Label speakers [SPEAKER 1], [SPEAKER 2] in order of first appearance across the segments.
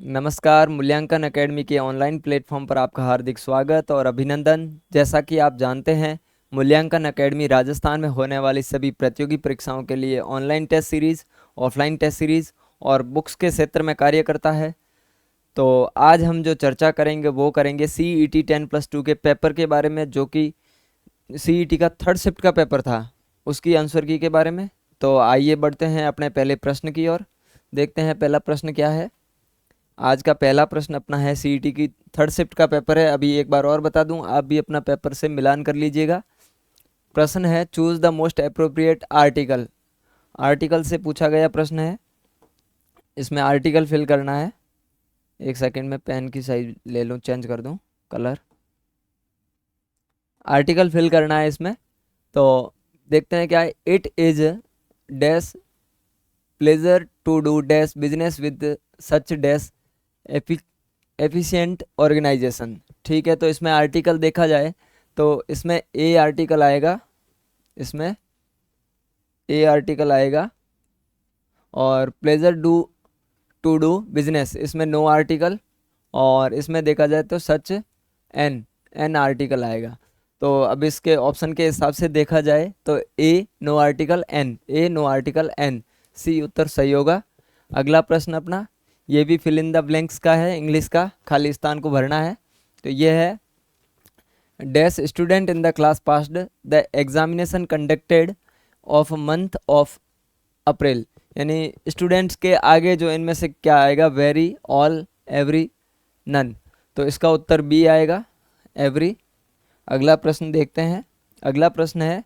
[SPEAKER 1] नमस्कार, मूल्यांकन अकेडमी के ऑनलाइन प्लेटफॉर्म पर आपका हार्दिक स्वागत और अभिनंदन। जैसा कि आप जानते हैं, मूल्यांकन अकेडमी राजस्थान में होने वाली सभी प्रतियोगी परीक्षाओं के लिए online test series, offline test series और बुक्स के क्षेत्र में कार्य करता है। तो आज हम जो चर्चा करेंगे वो करेंगे CET 10+2 के पेपर के बारे में, जो कि CET का थर्ड शिफ्ट का पेपर था, उसकी आंसर की के बारे में। तो आइए बढ़ते हैं अपने पहले प्रश्न की ओर। देखते हैं पहला प्रश्न क्या है। आज का पहला प्रश्न अपना है, CET की थर्ड शिफ्ट का पेपर है। अभी एक बार और बता दूं, आप भी अपना पेपर से मिलान कर लीजिएगा। प्रश्न है, choose the most appropriate article. Article से पूछा गया प्रश्न है। इसमें आर्टिकल फिल करना है। एक सेकंड में पेन की साइज ले लूं, चेंज कर दूं कलर। आर्टिकल फिल करना है इसमें। तो देखते हैं क्या है। It is dash pleasure to do dash business with such dash efficient organisation. ठीक है, तो इसमें आर्टिकल देखा जाए तो इसमें ए आर्टिकल आएगा। इसमें ए आर्टिकल आएगा और pleasure do to do business, इसमें नो आर्टिकल। और इसमें देखा जाए तो सच एन एन आर्टिकल आएगा। तो अब इसके ऑप्शन के हिसाब से देखा जाए तो A no article an, A no article an, C उत्तर सही होगा। अगला प्रश्न अपना, ये भी फिल इन द ब्लैंक्स का है, इंग्लिश का खाली स्थान को भरना है। तो ये है, dash student in the class passed the examination conducted of month of April. यानी स्टूडेंट्स के आगे जो इनमें से क्या आएगा, वेरी, ऑल, एवरी, नन। तो इसका उत्तर बी आएगा, एवरी। अगला प्रश्न देखते हैं। अगला प्रश्न है,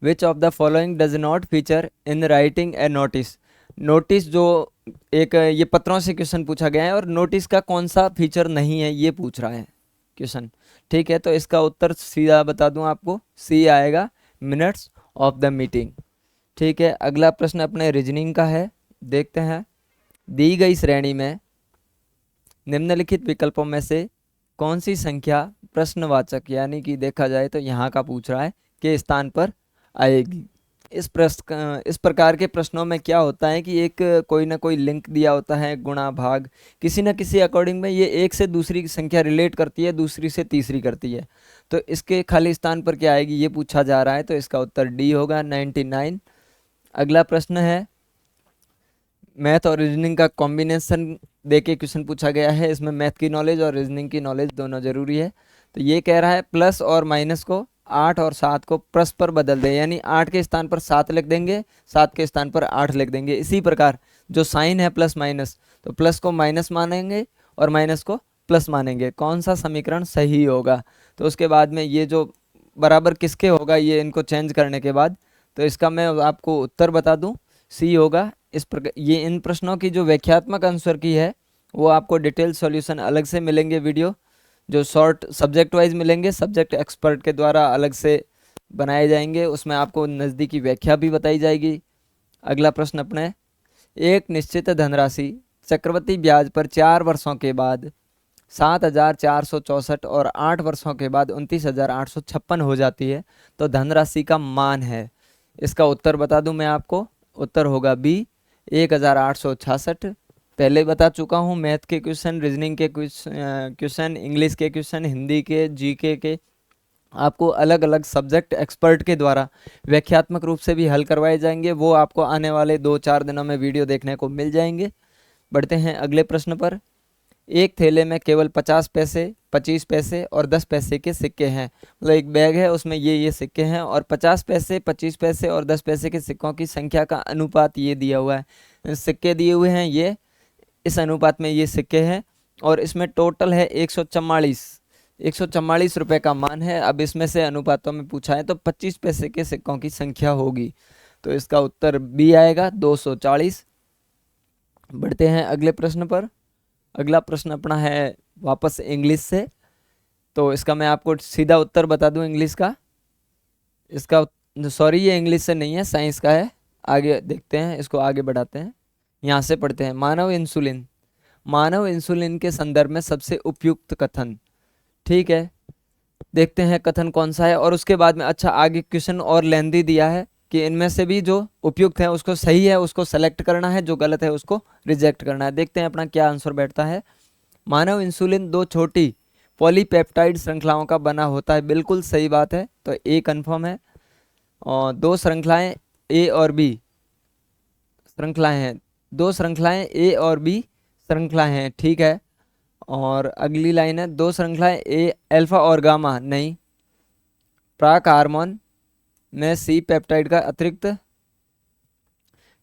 [SPEAKER 1] which of the following does not feature in writing a notice. Notice जो एक ये पत्रों से क्वेश्चन पूछा गया है और नोटिस का कौन सा फीचर नहीं है ये पूछ रहा है क्वेश्चन। ठीक है, तो इसका उत्तर सीधा बता दूं आपको, सी आएगा, मिनट्स ऑफ द मीटिंग। ठीक है, अगला प्रश्न अपने रीजनिंग का है। देखते हैं, दी गई श्रेणी में निम्नलिखित विकल्पों में से कौन सी संख्या प्रश्नवाचक, यानी कि देखा जाए तो यहाँ का पूछ रहा है, के स्थान पर आएगी। इस प्रकार के प्रश्नों में क्या होता है कि एक कोई ना कोई लिंक दिया होता है, गुणा भाग, किसी न किसी अकॉर्डिंग में ये एक से दूसरी संख्या रिलेट करती है, दूसरी से तीसरी करती है। तो इसके खाली स्थान पर क्या आएगी ये पूछा जा रहा है, तो इसका उत्तर डी होगा, 99। अगला प्रश्न है, मैथ और रीजनिंग का कॉम्बिनेशन देके क्वेश्चन पूछा गया है। इसमें मैथ की नॉलेज और रीजनिंग की नॉलेज दोनों जरूरी है। तो ये कह रहा है प्लस और माइनस को, 8 और 7 को प्लस पर बदल दें, यानी 8 के स्थान पर 7 लिख देंगे, 7 के स्थान पर 8 लिख देंगे। इसी प्रकार जो साइन है प्लस माइनस, तो प्लस को माइनस मानेंगे और माइनस को प्लस मानेंगे। कौन सा समीकरण सही होगा? तो उसके बाद में ये जो बराबर किसके होगा, ये इनको चेंज करने के बाद, तो इसका मैं आपको उत्तर बता दूं, सी होगा। इस प्रकार ये इन प्रश्नों की जो व्याख्यात्मक आंसर की है वो आपको डिटेल सॉल्यूशन अलग से मिलेंगे वीडियो, जो शॉर्ट सब्जेक्ट वाइज मिलेंगे, सब्जेक्ट एक्सपर्ट के द्वारा अलग से बनाए जाएंगे। उसमें आपको नज़दीकी व्याख्या भी बताई जाएगी। अगला प्रश्न अपने, एक निश्चित धनराशि चक्रवृद्धि ब्याज पर 4 वर्षों के बाद 7,464 और 8 वर्षों के बाद 29,856 हो जाती है, तो धनराशि का मान है। इसका उत्तर बता दूं मैं आपको, उत्तर होगा बी, 1,866। पहले बता चुका हूँ, मैथ के क्वेश्चन, रीजनिंग के क्वेश्चन, इंग्लिश के क्वेश्चन, हिंदी के, जीके के आपको अलग अलग सब्जेक्ट एक्सपर्ट के द्वारा व्याख्यात्मक रूप से भी हल करवाए जाएंगे। वो आपको आने वाले 2-4 दिनों में वीडियो देखने को मिल जाएंगे। बढ़ते हैं अगले प्रश्न पर। एक थैले में केवल 50 पैसे, 25 पैसे और 10 पैसे के सिक्के हैं। मतलब एक बैग है, उसमें ये सिक्के हैं और 50 पैसे, 25 पैसे और 10 पैसे के सिक्कों की संख्या का अनुपात ये दिया हुआ है। सिक्के दिए हुए हैं, ये इस अनुपात में ये सिक्के हैं और इसमें टोटल है 144 रुपये का मान है। अब इसमें से अनुपातों में पूछा है तो 25 पैसे के सिक्कों की संख्या होगी, तो इसका उत्तर बी आएगा, 240। बढ़ते हैं अगले प्रश्न पर। अगला प्रश्न अपना है वापस इंग्लिश से, तो इसका मैं आपको सीधा उत्तर बता दूं इंग्लिश का। इसका सॉरी, ये इंग्लिश से नहीं है, साइंस का है। आगे देखते हैं, इसको आगे बढ़ाते हैं, यहाँ से पढ़ते हैं। मानव इंसुलिन के संदर्भ में सबसे उपयुक्त कथन। ठीक है, देखते हैं कथन कौन सा है। और उसके बाद में अच्छा आगे क्वेश्चन और लेंदी दिया है कि इनमें से भी जो उपयुक्त है उसको सही है उसको सेलेक्ट करना है, जो गलत है उसको रिजेक्ट करना है। देखते हैं अपना क्या आंसर बैठता है। मानव इंसुलिन दो छोटी पॉलीपेप्टाइड श्रृंखलाओं का बना होता है, बिल्कुल सही बात है, तो ए कन्फर्म है। और दो श्रृंखलाएं ए और बी श्रृंखलाएं हैं, दो श्रृंखलाएं ए और बी श्रृंखलाएं हैं, ठीक है। और अगली लाइन है दो श्रृंखलाएं ए अल्फा और गामा नहीं। प्राक हार्मोन में सी पेप्टाइड का अतिरिक्त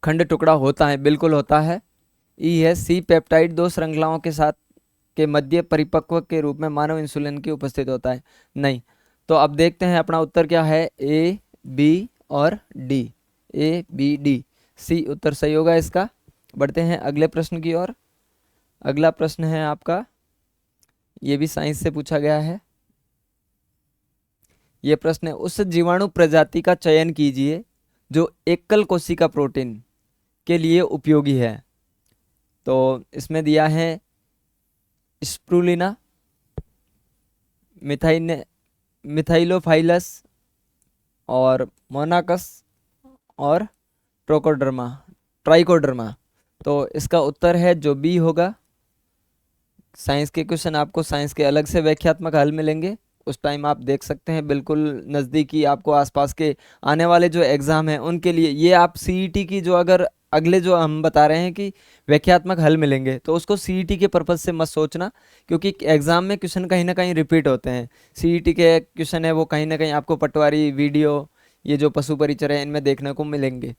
[SPEAKER 1] खंड टुकड़ा होता है, बिल्कुल होता है। ई है सी पेप्टाइड दो श्रृंखलाओं के साथ के मध्य परिपक्व के रूप में मानव इंसुलिन की उपस्थित होता है, नहीं। तो अब देखते हैं अपना उत्तर क्या है, ए बी और D, A B D C उत्तर सही होगा इसका। बढ़ते हैं अगले प्रश्न की ओर। अगला प्रश्न है आपका, ये भी साइंस से पूछा गया है। ये प्रश्न है, उस जीवाणु प्रजाति का चयन कीजिए जो एकल कोशिका प्रोटीन के लिए उपयोगी है। तो इसमें दिया है स्प्रुलिना, मिथाइलोफाइलस और मोनाकस और ट्राइकोडर्मा। तो इसका उत्तर है जो बी होगा। साइंस के क्वेश्चन आपको साइंस के अलग से व्याख्यात्मक हल मिलेंगे, उस टाइम आप देख सकते हैं, बिल्कुल नज़दीकी आपको आसपास के आने वाले जो एग्ज़ाम हैं उनके लिए। ये आप सीईटी की जो अगर अगले जो हम बता रहे हैं कि व्याख्यात्मक हल मिलेंगे, तो उसको सीईटी के पर्पज़ से मत सोचना, क्योंकि एग्ज़ाम में क्वेश्चन कहीं ना कहीं रिपीट होते हैं। सीईटी के क्वेश्चन है वो कहीं ना कहीं आपको पटवारी, वीडियो, ये जो पशु परिचर है इनमें देखने को मिलेंगे,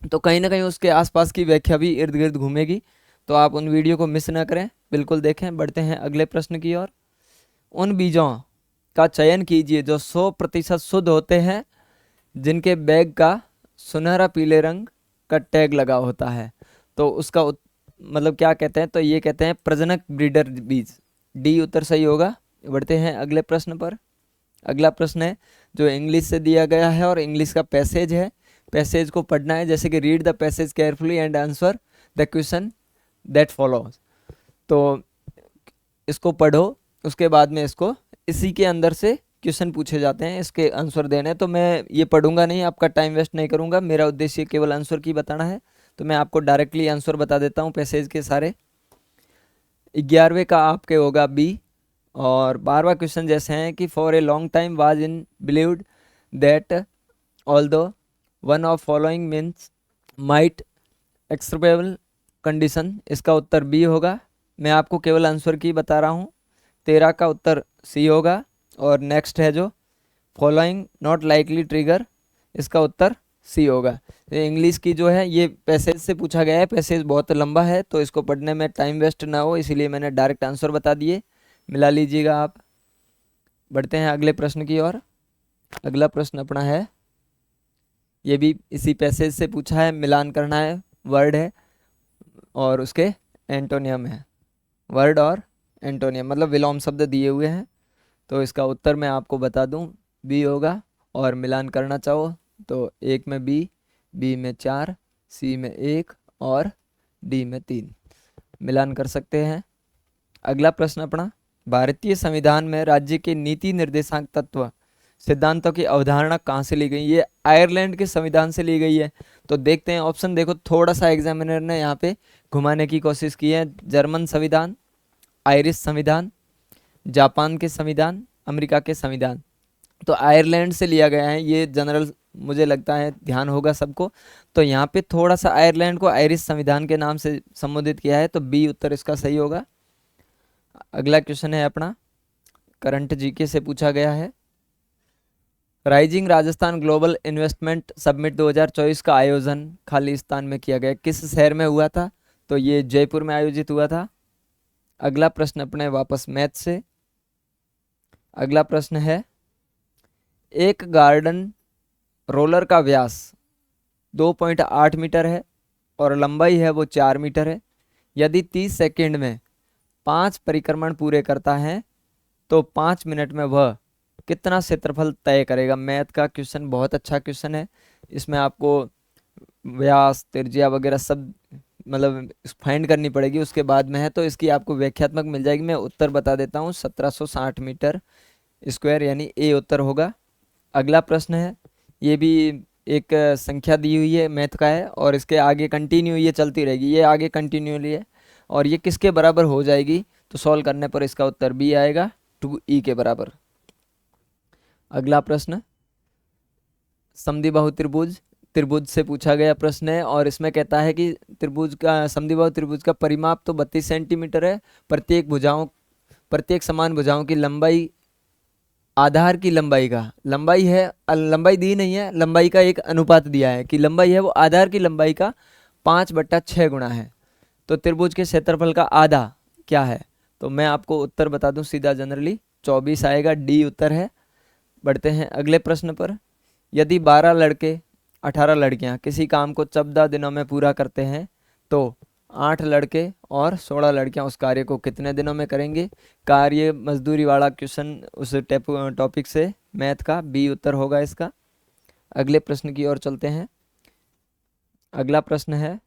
[SPEAKER 1] तो कहीं ना कहीं उसके आसपास की व्याख्या भी इर्द गिर्द घूमेगी। तो आप उन वीडियो को मिस ना करें, बिल्कुल देखें। बढ़ते हैं अगले प्रश्न की ओर। उन बीजों का चयन कीजिए जो 100% शुद्ध होते हैं, जिनके बैग का सुनहरा पीले रंग का टैग लगा होता है। तो उसका मतलब क्या कहते हैं, तो ये कहते हैं प्रजनक ब्रीडर बीज, डी उत्तर सही होगा। बढ़ते हैं अगले प्रश्न पर। अगला प्रश्न है जो इंग्लिश से दिया गया है और इंग्लिश का पैसेज है, पैसेज को पढ़ना है, जैसे कि read the passage carefully and answer the question that follows. तो इसको पढ़ो, उसके बाद में इसको इसी के अंदर से क्वेश्चन पूछे जाते हैं, इसके आंसर देने हैं। तो मैं ये पढ़ूंगा नहीं, आपका टाइम वेस्ट नहीं करूंगा, मेरा उद्देश्य केवल आंसर की बताना है। तो मैं आपको डायरेक्टली आंसर बता देता हूँ पैसेज के सारे। 11वें का आपके होगा बी। और 12वां क्वेश्चन जैसे हैं कि for a long time was in believed that although one of following means might acceptable condition, इसका उत्तर बी होगा। मैं आपको केवल आंसर की बता रहा हूँ। 13 का उत्तर सी होगा। और नेक्स्ट है जो फॉलोइंग नॉट लाइकली ट्रिगर, इसका उत्तर सी होगा। इंग्लिश की जो है ये पैसेज से पूछा गया है, पैसेज बहुत लंबा है तो इसको पढ़ने में टाइम वेस्ट ना हो, इसीलिए मैंने डायरेक्ट आंसर बता दिए, मिला लीजिएगा आप। बढ़ते हैं अगले प्रश्न की ओर। अगला प्रश्न अपना है, ये भी इसी पैसेज से पूछा है, मिलान करना है, वर्ड है और उसके एंटोनियम है, वर्ड और एंटोनियम मतलब विलोम शब्द दिए हुए हैं। तो इसका उत्तर मैं आपको बता दूं, बी होगा। और मिलान करना चाहो तो एक में बी, बी में 4, सी में 1 और डी में 3 मिलान कर सकते हैं। अगला प्रश्न अपना, भारतीय संविधान में राज्य के नीति निर्देशांक तत्व सिद्धांतों की अवधारणा कहाँ से ली गई? ये आयरलैंड के संविधान से ली गई है। तो देखते हैं ऑप्शन, देखो थोड़ा सा एग्जामिनर ने यहाँ पे घुमाने की कोशिश की है। जर्मन संविधान, आयरिश संविधान, जापान के संविधान, अमेरिका के संविधान। तो आयरलैंड से लिया गया है, ये जनरल मुझे लगता है ध्यान होगा सबको। तो यहाँ पे थोड़ा सा आयरलैंड को आयरिश संविधान के नाम से संबोधित किया है, तो बी उत्तर इसका सही होगा। अगला क्वेश्चन है अपना, करंट जीके से पूछा गया है। Rising Rajasthan global investment summit 2024 का आयोजन खालिस्तान में किया गया, किस शहर में हुआ था? तो ये जयपुर में आयोजित हुआ था। अगला प्रश्न अपने वापस मैथ से। अगला प्रश्न है, एक गार्डन रोलर का व्यास 2.8 मीटर है और लंबाई है वो 4 मीटर है। यदि 30 सेकंड में 5 परिक्रमण पूरे करता है तो 5 मिनट में वह कितना क्षेत्रफल तय करेगा? मैथ का क्वेश्चन, बहुत अच्छा क्वेश्चन है। इसमें आपको व्यास, त्रिज्या वगैरह सब मतलब फाइंड करनी पड़ेगी, उसके बाद में है, तो इसकी आपको व्याख्यात्मक मिल जाएगी। मैं उत्तर बता देता हूँ, 1760 मीटर स्क्वायर, यानी ए उत्तर होगा। अगला प्रश्न है, ये भी एक संख्या दी हुई है, मैथ का है, और इसके आगे कंटिन्यू ये चलती रहेगी, ये आगे कंटिन्यूली है, और ये किसके बराबर हो जाएगी, तो सॉल्व करने पर इसका उत्तर बी आएगा, 2e के बराबर। अगला प्रश्न, समद्विबाहु त्रिभुज, त्रिभुज से पूछा गया प्रश्न है, और इसमें कहता है कि त्रिभुज का, समद्विबाहु त्रिभुज का परिमाप तो 32 सेंटीमीटर है। प्रत्येक समान भुजाओं की लंबाई आधार की लंबाई का, लंबाई है, लंबाई दी नहीं है, लंबाई का एक अनुपात दिया है कि लंबाई है वो आधार की लंबाई का 5/6 गुणा है। तो त्रिभुज के क्षेत्रफल का आधा क्या है, तो मैं आपको उत्तर बता दूं सीधा, जनरली 24 आएगा, डी उत्तर है। बढ़ते हैं अगले प्रश्न पर। यदि 12 लड़के 18 लड़कियां किसी काम को 14 दिनों में पूरा करते हैं, तो 8 लड़के और 16 लड़कियां उस कार्य को कितने दिनों में करेंगे। कार्य मजदूरी वाला क्वेश्चन उस टॉपिक से, मैथ का, बी उत्तर होगा इसका। अगले प्रश्न की ओर चलते हैं। अगला प्रश्न है,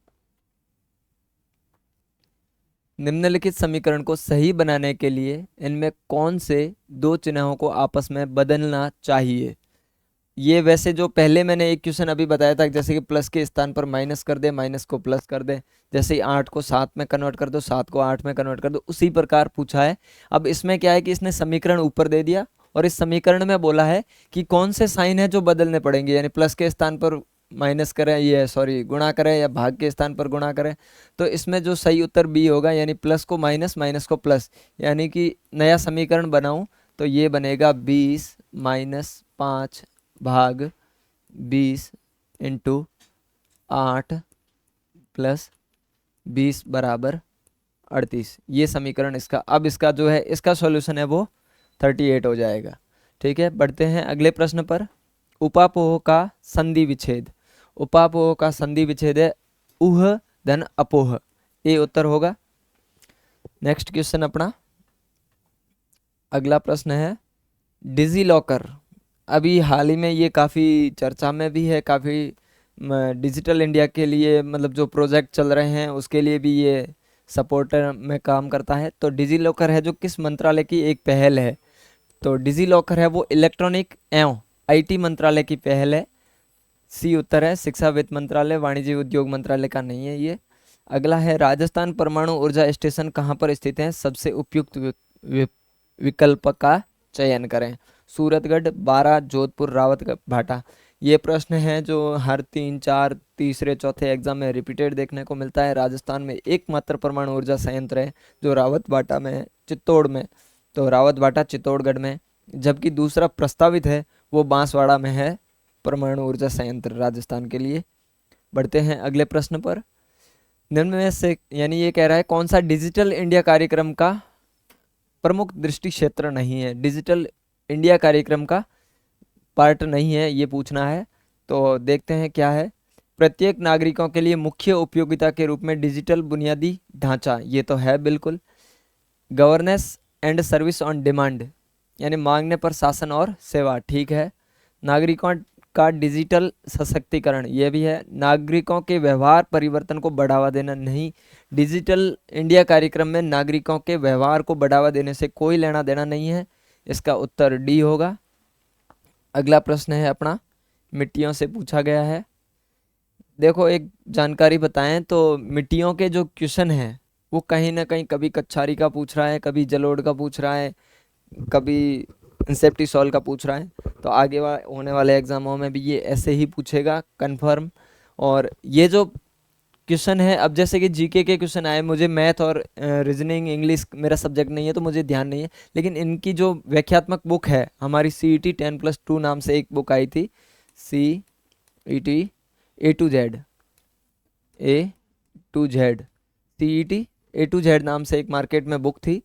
[SPEAKER 1] निम्नलिखित समीकरण को सही बनाने के लिए इनमें कौन से दो चिन्हों को आपस में बदलना चाहिए। ये वैसे जो पहले मैंने एक क्वेश्चन अभी बताया था, जैसे कि प्लस के स्थान पर माइनस कर दे, माइनस को प्लस कर दे, जैसे ही 8 को 7 में कन्वर्ट कर दो, 7 को 8 में कन्वर्ट कर दो, उसी प्रकार पूछा है। अब इसमें क्या है कि इसने समीकरण ऊपर दे दिया, और इस समीकरण में बोला है कि कौन से साइन है जो बदलने पड़ेंगे, यानी प्लस के स्थान पर माइनस करें, ये सॉरी गुणा करें, या भाग के स्थान पर गुणा करें। तो इसमें जो सही उत्तर बी होगा, यानी प्लस को माइनस, माइनस को प्लस, यानी कि नया समीकरण बनाऊं तो ये बनेगा 20 माइनस 5 भाग 20 इंटू 8 प्लस 20 बराबर 38। ये समीकरण इसका, अब इसका जो है इसका सॉल्यूशन है वो 38 हो जाएगा। ठीक है, बढ़ते हैं अगले प्रश्न पर। उपापोह का संधि विच्छेद, उपापोह का संधि विच्छेद है उह धन अपोह, ये उत्तर होगा। नेक्स्ट क्वेश्चन अपना अगला प्रश्न है, डिजी लॉकर, अभी हाल ही में ये काफ़ी चर्चा में भी है, काफ़ी डिजिटल इंडिया के लिए, मतलब जो प्रोजेक्ट चल रहे हैं उसके लिए भी ये सपोर्टर में काम करता है। तो डिजी लॉकर है जो किस मंत्रालय की एक पहल है, तो डिजी लॉकर है वो इलेक्ट्रॉनिक एवं आईटी मंत्रालय की पहल है, सी उत्तर है। शिक्षा वित्त मंत्रालय, वाणिज्य उद्योग मंत्रालय का नहीं है ये। अगला है, राजस्थान परमाणु ऊर्जा स्टेशन कहाँ पर स्थित है, सबसे उपयुक्त विकल्प का चयन करें। सूरतगढ़, बारा, जोधपुर, रावत भाटा। ये प्रश्न है जो हर 3, 4, तीसरे चौथे एग्जाम में रिपीटेड देखने को मिलता है। राजस्थान में एकमात्र परमाणु ऊर्जा संयंत्र है जो रावत भाटा में है, चित्तौड़ में, तो रावत भाटा चित्तौड़गढ़ में, जबकि दूसरा प्रस्तावित है वो बांसवाड़ा में है परमाणु ऊर्जा संयंत्र राजस्थान के लिए। बढ़ते हैं अगले प्रश्न पर। निम्न में से, यानी ये कह रहा है कौन सा डिजिटल इंडिया कार्यक्रम का प्रमुख दृष्टि क्षेत्र नहीं है, डिजिटल इंडिया कार्यक्रम का पार्ट नहीं है, ये पूछना है। तो देखते हैं क्या है। प्रत्येक नागरिकों के लिए मुख्य उपयोगिता के रूप में डिजिटल बुनियादी ढांचा, ये तो है बिल्कुल। Governance and service on demand, यानी मांगने पर शासन और सेवा, ठीक है। नागरिकों का डिजिटल सशक्तिकरण, ये भी है। नागरिकों के व्यवहार परिवर्तन को बढ़ावा देना, नहीं, डिजिटल इंडिया कार्यक्रम में नागरिकों के व्यवहार को बढ़ावा देने से कोई लेना देना नहीं है, इसका उत्तर डी होगा। अगला प्रश्न है अपना, मिट्टियों से पूछा गया है। देखो एक जानकारी बताएं तो मिट्टियों के जो क्वेश्चन हैं वो कहीं ना कहीं कभी कच्छारी का पूछ रहा है, कभी जलोढ़ का पूछ रहा है, कभी इंसेप्टी सॉल्व का पूछ रहा है। तो आगे होने वाले एग्जामों में भी ये ऐसे ही पूछेगा कंफर्म। और ये जो क्वेश्चन है, अब जैसे कि जीके के क्वेश्चन आए, मुझे मैथ और रीजनिंग इंग्लिश मेरा सब्जेक्ट नहीं है तो मुझे ध्यान नहीं है, लेकिन इनकी जो व्याख्यात्मक बुक है हमारी CET 10+2 नाम से एक बुक आई थी, CET A to Z CET A to Z नाम से एक मार्केट में बुक थी।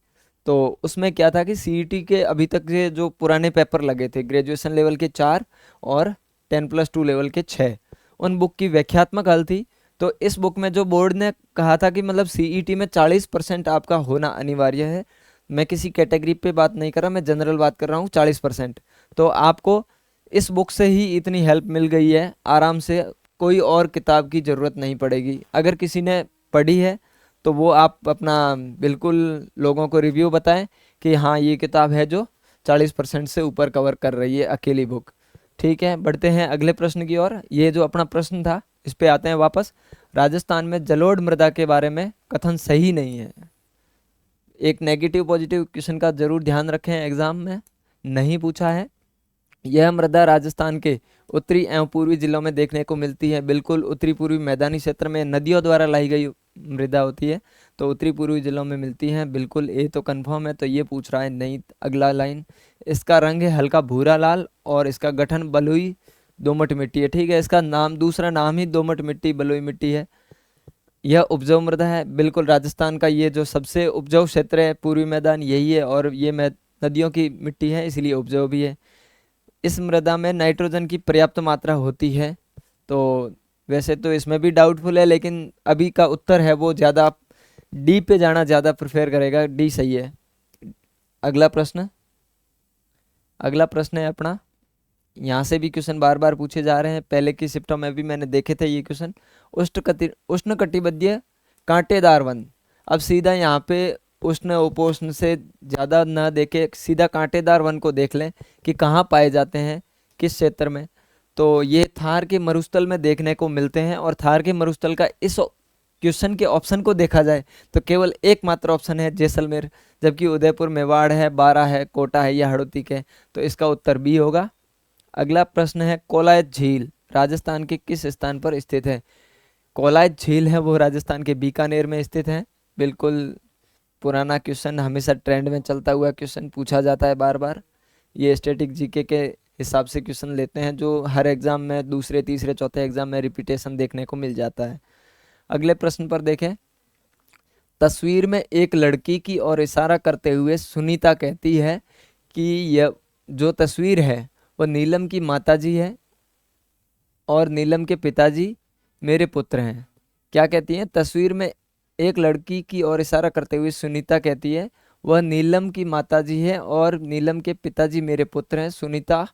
[SPEAKER 1] तो उसमें क्या था कि CET के अभी तक के जो पुराने पेपर लगे थे, ग्रेजुएशन लेवल के 4 और 10+2 लेवल के 6, उन बुक की व्याख्यात्मक हल थी। तो इस बुक में जो बोर्ड ने कहा था कि मतलब CET में 40% आपका होना अनिवार्य है, मैं किसी कैटेगरी पे बात नहीं कर रहा, मैं जनरल बात कर रहा हूँ, 40%। तो आपको इस बुक से ही इतनी हेल्प मिल गई है, आराम से कोई और किताब की ज़रूरत नहीं पड़ेगी। अगर किसी ने पढ़ी है तो वो आप अपना बिल्कुल लोगों को रिव्यू बताएं कि हाँ ये किताब है जो 40% से ऊपर कवर कर रही है, अकेली बुक, ठीक है, बढ़ते हैं अगले प्रश्न की ओर। ये जो अपना प्रश्न था इस पे आते हैं वापस। राजस्थान में जलोढ़ मृदा के बारे में कथन सही नहीं है। एक नेगेटिव पॉजिटिव क्वेश्चन का जरूर ध्यान रखें, एग्जाम में नहीं पूछा है। यह मृदा राजस्थान के उत्तरी एवं पूर्वी जिलों में देखने को मिलती है। बिल्कुल उत्तरी पूर्वी मैदानी क्षेत्र में नदियों द्वारा लाई गई मृदा होती है, तो उत्तरी पूर्वी जिलों में मिलती है। बिल्कुल ये तो कंफर्म है, तो ये पूछ रहा है नहीं। अगला लाइन, इसका रंग है हल्का भूरा लाल और इसका गठन बलुई दोमट मिट्टी है। ठीक है, इसका नाम, दूसरा नाम ही दोमट मिट्टी बलुई मिट्टी है। यह उपजाऊ मृदा है। बिल्कुल राजस्थान का ये जो सबसे उपजाऊ क्षेत्र है पूर्वी मैदान यही है, और ये नदियों की मिट्टी है इसलिए उपजाऊ भी है। इस मृदा में नाइट्रोजन की पर्याप्त मात्रा होती है। तो वैसे तो इसमें भी डाउटफुल है, लेकिन अभी का उत्तर है वो ज़्यादा डी पे जाना ज़्यादा प्रेफर करेगा, डी सही है। अगला प्रश्न, अगला प्रश्न है अपना, यहाँ से भी क्वेश्चन बार बार पूछे जा रहे हैं, पहले की शिफ्टों में भी मैंने देखे थे ये क्वेश्चन। उष्णकटिबंधीय कांटेदार वन। अब सीधा यहाँ पे उष्ण उपोष्ण से ज़्यादा न देखे, सीधा कांटेदार वन को देख लें कि कहाँ पाए जाते हैं, किस क्षेत्र में। तो ये थार के मरुस्थल में देखने को मिलते हैं, और थार के मरुस्थल का इस क्वेश्चन के ऑप्शन को देखा जाए तो केवल एकमात्र ऑप्शन है जैसलमेर, जबकि उदयपुर, मेवाड़ है, बारा है, कोटा है या हड़ौती के, तो इसका उत्तर बी होगा। अगला प्रश्न है, कोलायत झील राजस्थान के किस स्थान पर स्थित है। कोलायत झील है वो राजस्थान के बीकानेर में स्थित है। बिल्कुल पुराना क्वेश्चन, हमेशा ट्रेंड में चलता हुआ क्वेश्चन पूछा जाता है बार बार। ये स्टैटिक जीके के हिसाब से क्वेश्चन लेते हैं, जो हर एग्जाम में दूसरे तीसरे चौथे एग्जाम में रिपीटेशन देखने को मिल जाता है। अगले प्रश्न पर देखें, तस्वीर में एक लड़की की ओर इशारा करते हुए सुनीता कहती है कि यह जो तस्वीर है वो नीलम की माताजी है और नीलम के पिताजी मेरे पुत्र हैं। क्या कहती हैं? तस्वीर में एक लड़की की ओर इशारा करते हुए सुनीता कहती है वह नीलम की माताजी है और नीलम के पिताजी मेरे पुत्र हैं। सुनीता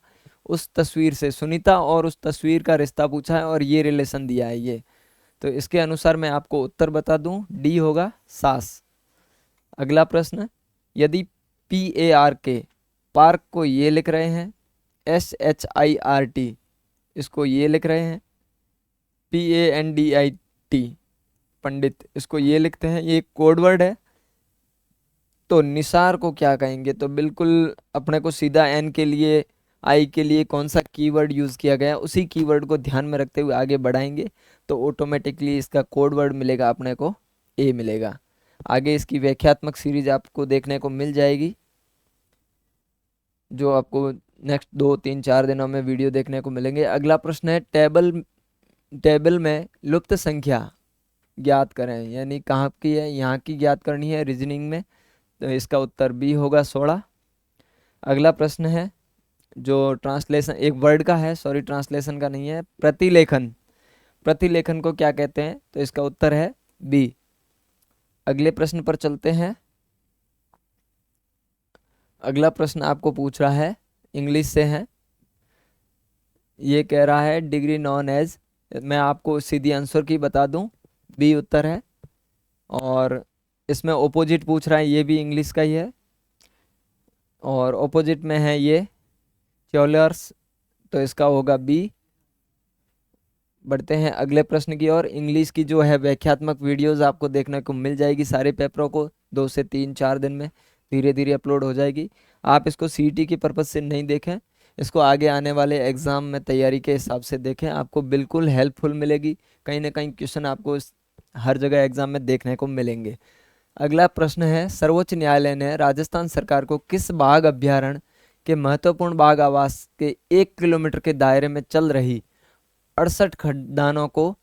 [SPEAKER 1] उस तस्वीर से, सुनीता और उस तस्वीर का रिश्ता पूछा है और ये रिलेशन दिया है ये। तो इसके अनुसार मैं आपको उत्तर बता दूं, डी होगा सास। अगला प्रश्न, यदि PARK पार्क को ये लिख रहे हैं, SHIRT इसको ये लिख रहे हैं, PANDIT पंडित इसको ये लिखते हैं, ये कोड वर्ड है, तो निसार को क्या कहेंगे? तो बिल्कुल अपने को सीधा एन के लिए, आई के लिए कौन सा कीवर्ड यूज़ किया गया है उसी कीवर्ड को ध्यान में रखते हुए आगे बढ़ाएंगे, तो ऑटोमेटिकली इसका कोड वर्ड मिलेगा अपने को, ए मिलेगा। आगे इसकी व्याख्यात्मक सीरीज आपको देखने को मिल जाएगी, जो आपको नेक्स्ट 2-3-4 दिनों में वीडियो देखने को मिलेंगे। अगला प्रश्न है, टेबल में लुप्त संख्या ज्ञात करें, यानी कहाँ की है, यहाँ की ज्ञात करनी है रीजनिंग में, तो इसका उत्तर बी होगा 16। अगला प्रश्न है जो ट्रांसलेशन एक वर्ड का है, सॉरी ट्रांसलेशन का नहीं है, प्रतिलेखन। प्रतिलेखन को क्या कहते हैं? तो इसका उत्तर है बी। अगले प्रश्न पर चलते हैं। अगला प्रश्न आपको पूछ रहा है, इंग्लिश से है, ये कह रहा है डिग्री नॉन एज, मैं आपको सीधी आंसर की बता दूं, बी उत्तर है। और इसमें ओपोजिट पूछ रहा है, ये भी इंग्लिश का ही है, और ओपोजिट में है ये च्योलर्स, तो इसका होगा बी। बढ़ते हैं अगले प्रश्न की ओर। इंग्लिश की जो है व्याख्यात्मक वीडियोस आपको देखने को मिल जाएगी सारे पेपरों को 2 से 3-4 दिन में धीरे धीरे अपलोड हो जाएगी। आप इसको CET की पर्पज़ से नहीं देखें, इसको आगे आने वाले एग्ज़ाम में तैयारी के हिसाब से देखें, आपको बिल्कुल हेल्पफुल मिलेगी। कहीं ना कहीं क्वेश्चन आपको हर जगह एग्ज़ाम में देखने को मिलेंगे। अगला प्रश्न है, सर्वोच्च न्यायालय ने राजस्थान सरकार को किस बाघ अभ्यारण्य के महत्वपूर्ण बाघ आवास के 1 किलोमीटर के दायरे में चल रही 68 खदानों को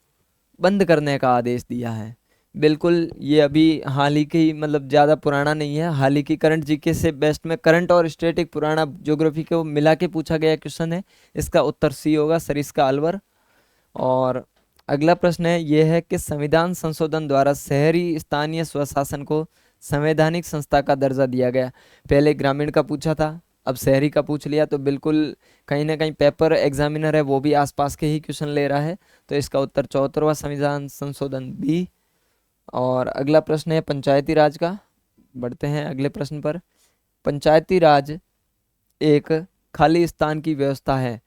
[SPEAKER 1] बंद करने का आदेश दिया है? बिल्कुल ये अभी हाल ही की, मतलब ज़्यादा पुराना नहीं है, हाल ही की करंट जीके से बेस्ट में करंट और स्टैटिक पुराना ज्योग्राफी को मिला के पूछा गया क्वेश्चन है। इसका उत्तर सी होगा, सरिस्का अलवर। और अगला प्रश्न है, यह है कि संविधान संशोधन द्वारा शहरी स्थानीय स्वशासन को संवैधानिक संस्था का दर्जा दिया गया। पहले ग्रामीण का पूछा था, अब शहरी का पूछ लिया, तो बिल्कुल कहीं ना कहीं पेपर एग्जामिनर है वो भी आसपास के ही क्वेश्चन ले रहा है, तो इसका उत्तर 74वां संविधान संशोधन बी। और अगला प्रश्न है पंचायती राज का। बढ़ते हैं अगले प्रश्न पर। पंचायती राज एक खाली स्थान की व्यवस्था है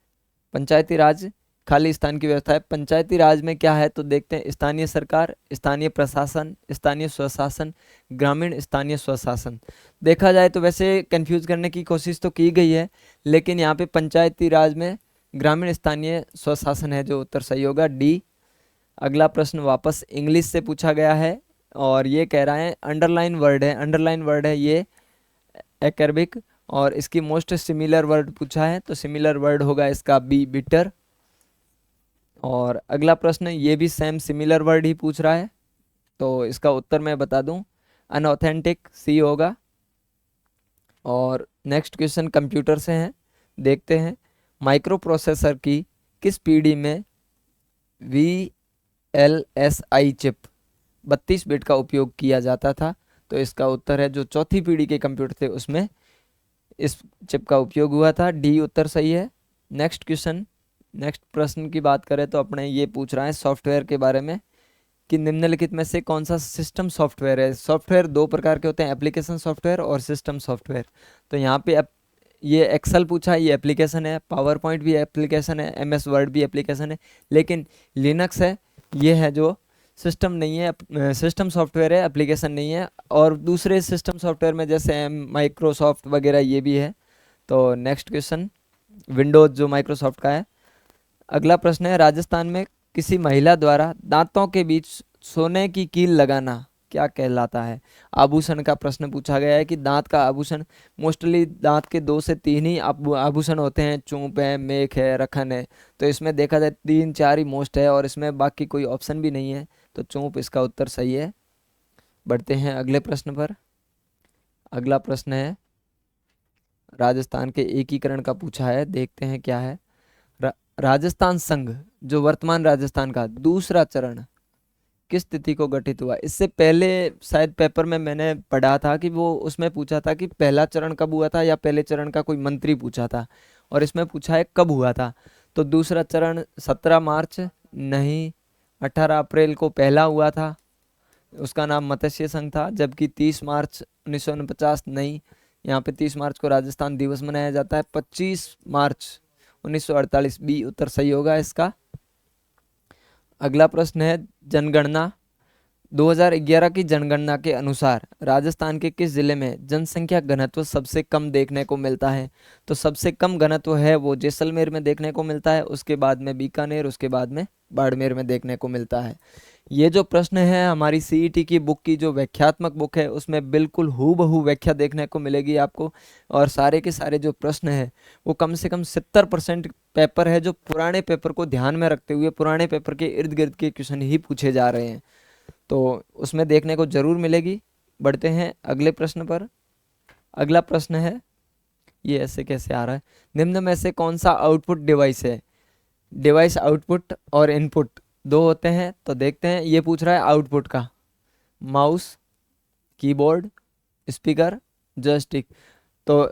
[SPEAKER 1] पंचायती राज खाली स्थान की व्यवस्था है। पंचायती राज में क्या है तो देखते हैं, स्थानीय सरकार, स्थानीय प्रशासन, स्थानीय स्वशासन, ग्रामीण स्थानीय स्वशासन। देखा जाए तो वैसे कंफ्यूज करने की कोशिश तो की गई है, लेकिन यहाँ पे पंचायती राज में ग्रामीण स्थानीय स्वशासन है जो उत्तर सही होगा, डी। अगला प्रश्न वापस इंग्लिश से पूछा गया है और ये कह रहा है अंडरलाइन वर्ड है, अंडरलाइन वर्ड है ये एकरबिक, और इसकी मोस्ट सिमिलर वर्ड पूछा है तो सिमिलर वर्ड होगा इसका बी, बिटर। और अगला प्रश्न ये भी सेम सिमिलर वर्ड ही पूछ रहा है, तो इसका उत्तर मैं बता दूं, अनऑथेंटिक, सी होगा। और नेक्स्ट क्वेश्चन कंप्यूटर से है, देखते हैं। माइक्रो प्रोसेसर की किस पीढ़ी में VLSI चिप 32 बिट का उपयोग किया जाता था? तो इसका उत्तर है जो चौथी पीढ़ी के कंप्यूटर थे उसमें इस चिप का उपयोग हुआ था, डी उत्तर सही है। नेक्स्ट क्वेश्चन, नेक्स्ट प्रश्न की बात करें तो अपने ये पूछ रहा है सॉफ्टवेयर के बारे में कि निम्नलिखित में से कौन सा सिस्टम सॉफ्टवेयर है। सॉफ्टवेयर दो प्रकार के होते हैं, एप्लीकेशन सॉफ्टवेयर और सिस्टम सॉफ्टवेयर। तो यहाँ पे ये एक्सेल पूछा है, ये एप्लीकेशन है, पावर पॉइंट भी एप्लीकेशन है, MS वर्ड भी एप्लीकेशन है, लेकिन लिनक्स है ये है जो सिस्टम नहीं है, सिस्टम सॉफ्टवेयर है, एप्लीकेशन नहीं है। और दूसरे सिस्टम सॉफ्टवेयर में जैसे माइक्रोसॉफ्ट वगैरह ये भी है। तो नेक्स्ट क्वेश्चन विंडोज जो माइक्रोसॉफ्ट का है। अगला प्रश्न है राजस्थान में किसी महिला द्वारा दांतों के बीच सोने की कील लगाना क्या कहलाता है? आभूषण का प्रश्न पूछा गया है कि दांत का आभूषण, मोस्टली दांत के 2 से 3 ही आभूषण होते हैं, चूंप है, मेख है, रखन है। तो इसमें देखा जाए 3-4 ही मोस्ट है और इसमें बाकी कोई ऑप्शन भी नहीं है, तो चूंप इसका उत्तर सही है। बढ़ते हैं अगले प्रश्न पर। अगला प्रश्न है राजस्थान के एकीकरण का पूछा है, देखते हैं क्या है। राजस्थान संघ जो वर्तमान राजस्थान का दूसरा चरण किस तिथि को गठित हुआ? इससे पहले शायद पेपर में मैंने पढ़ा था कि वो उसमें पूछा था कि पहला चरण कब हुआ था या पहले चरण का कोई मंत्री पूछा था, और इसमें पूछा है कब हुआ था। तो दूसरा चरण 17 मार्च नहीं, 18 अप्रैल को पहला हुआ था, उसका नाम मत्स्य संघ था। जबकि 30 मार्च 1949 नहीं, यहाँ पे 30 मार्च को राजस्थान दिवस मनाया जाता है। 25 मार्च 1948 बी उत्तर सही होगा इसका। अगला प्रश्न है जनगणना 2011 की जनगणना के अनुसार राजस्थान के किस जिले में जनसंख्या घनत्व सबसे कम देखने को मिलता है? तो सबसे कम घनत्व है वो जैसलमेर में देखने को मिलता है, उसके बाद में बीकानेर, उसके बाद में बाड़मेर में देखने को मिलता है। ये जो प्रश्न है हमारी CET की बुक की जो व्याख्यात्मक बुक है उसमें बिल्कुल हूबहू व्याख्या देखने को मिलेगी आपको, और सारे के सारे जो प्रश्न है वो कम से कम 70% पेपर है जो पुराने पेपर को ध्यान में रखते हुए पुराने पेपर के इर्द गिर्द के क्वेश्चन ही पूछे जा रहे हैं, तो उसमें देखने को जरूर मिलेगी। बढ़ते हैं अगले प्रश्न पर। अगला प्रश्न है, ये ऐसे कैसे आ रहा है, निम्न में से कौन सा आउटपुट डिवाइस है? डिवाइस आउटपुट और इनपुट दो होते हैं, तो देखते हैं। ये पूछ रहा है आउटपुट का, माउस, कीबोर्ड, स्पीकर, जॉयस्टिक। तो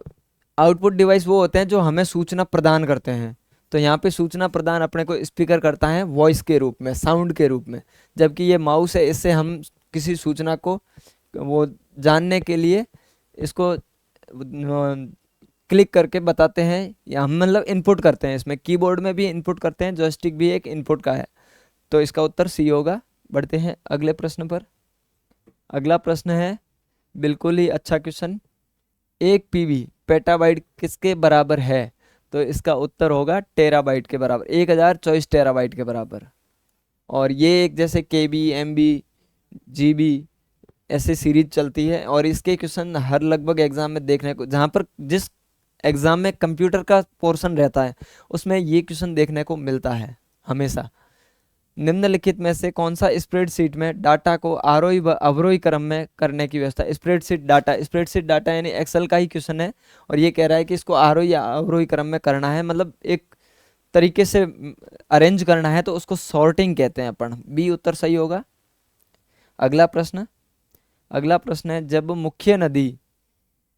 [SPEAKER 1] आउटपुट डिवाइस वो होते हैं जो हमें सूचना प्रदान करते हैं, तो यहाँ पे सूचना प्रदान अपने को स्पीकर करता है वॉइस के रूप में, साउंड के रूप में। जबकि ये माउस है, इससे हम किसी सूचना को वो जानने के लिए इसको क्लिक करके बताते हैं, या हम मतलब इनपुट करते हैं। इसमें कीबोर्ड में भी इनपुट करते हैं, जॉयस्टिक भी एक इनपुट का है, तो इसका उत्तर सी होगा। बढ़ते हैं अगले प्रश्न पर। अगला प्रश्न है बिल्कुल ही अच्छा क्वेश्चन, 1 PB पेटाबाइट किसके बराबर है? तो इसका उत्तर होगा टेराबाइट के बराबर, 1024 टेराबाइट के बराबर। और ये एक जैसे KB, MB, GB ऐसे सीरीज चलती है, और इसके क्वेश्चन हर लगभग एग्जाम में देखने को, जहाँ पर जिस एग्जाम में कंप्यूटर का पोर्शन रहता है उसमें ये क्वेश्चन देखने को मिलता है हमेशा। निम्नलिखित में से कौन सा स्प्रेडशीट में डाटा को आरोही व अवरोही क्रम में करने की व्यवस्था? स्प्रेडशीट डाटा यानी एक्सेल का ही क्वेश्चन है, और ये कह रहा है कि इसको आरोही या अवरोही क्रम में करना है, मतलब एक तरीके से अरेंज करना है, तो उसको सॉर्टिंग कहते हैं अपन, बी उत्तर सही होगा। अगला प्रश्न है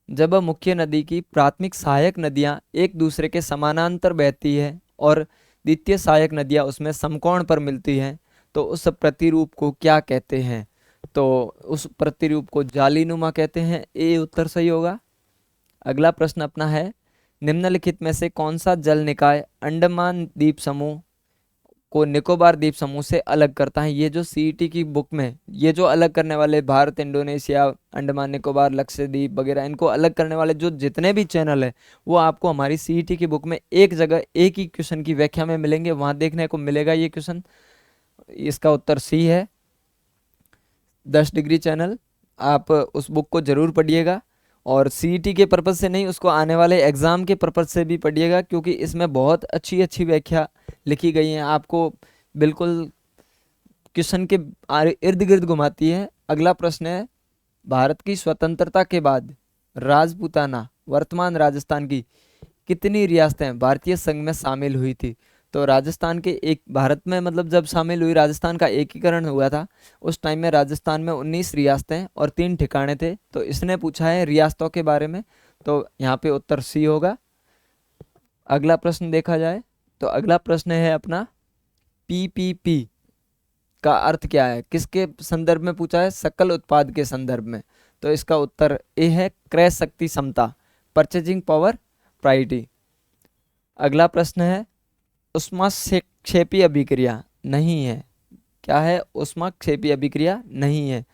[SPEAKER 1] जब मुख्य नदी की प्राथमिक सहायक नदियां एक दूसरे के समानांतर बहती है और द्वितीय सहायक नदियां उसमें समकोण पर मिलती हैं, तो उस प्रतिरूप को क्या कहते हैं? तो उस प्रतिरूप को जालीनुमा कहते हैं, ए उत्तर सही होगा। अगला प्रश्न अपना है निम्नलिखित में से कौन सा जल निकाय अंडमान द्वीप समूह को निकोबार द्वीप समूह से अलग करता है? ये जो सीईटी की बुक में ये जो अलग करने वाले भारत, इंडोनेशिया, अंडमान निकोबार, लक्षद्वीप वगैरह, इनको अलग करने वाले जो जितने भी चैनल है वो आपको हमारी सीईटी की बुक में एक जगह एक ही क्वेश्चन की व्याख्या में मिलेंगे, वहां देखने को मिलेगा ये क्वेश्चन। इसका उत्तर सी है, 10 डिग्री चैनल। आप उस बुक को जरूर पढ़िएगा और सीईटी के पर्पज़ से नहीं, उसको आने वाले एग्ज़ाम के पर्पज़ से भी पढ़िएगा, क्योंकि इसमें बहुत अच्छी अच्छी व्याख्या लिखी गई है, आपको बिल्कुल क्वेश्चन के इर्द गिर्द घुमाती है। अगला प्रश्न है, भारत की स्वतंत्रता के बाद राजपूताना वर्तमान राजस्थान की कितनी रियासतें भारतीय संघ में शामिल हुई थी? तो राजस्थान के एक भारत में मतलब जब शामिल हुई, राजस्थान का एकीकरण हुआ था उस टाइम में राजस्थान में 19 रियासतें और 3 ठिकाने थे। तो इसने पूछा है रियासतों के बारे में, तो यहाँ पे उत्तर सी होगा। अगला प्रश्न देखा जाए तो अगला प्रश्न है अपना, पीपीपी का अर्थ क्या है? किसके संदर्भ में पूछा है? सकल उत्पाद के संदर्भ में। तो इसका उत्तर ए है, क्रय शक्ति क्षमता, परचेजिंग पावर प्रायोरिटी। अगला प्रश्न है, ऊष्माक्षेपी अभिक्रिया नहीं है। क्या है? ऊष्माक्षेपी अभिक्रिया नहीं है।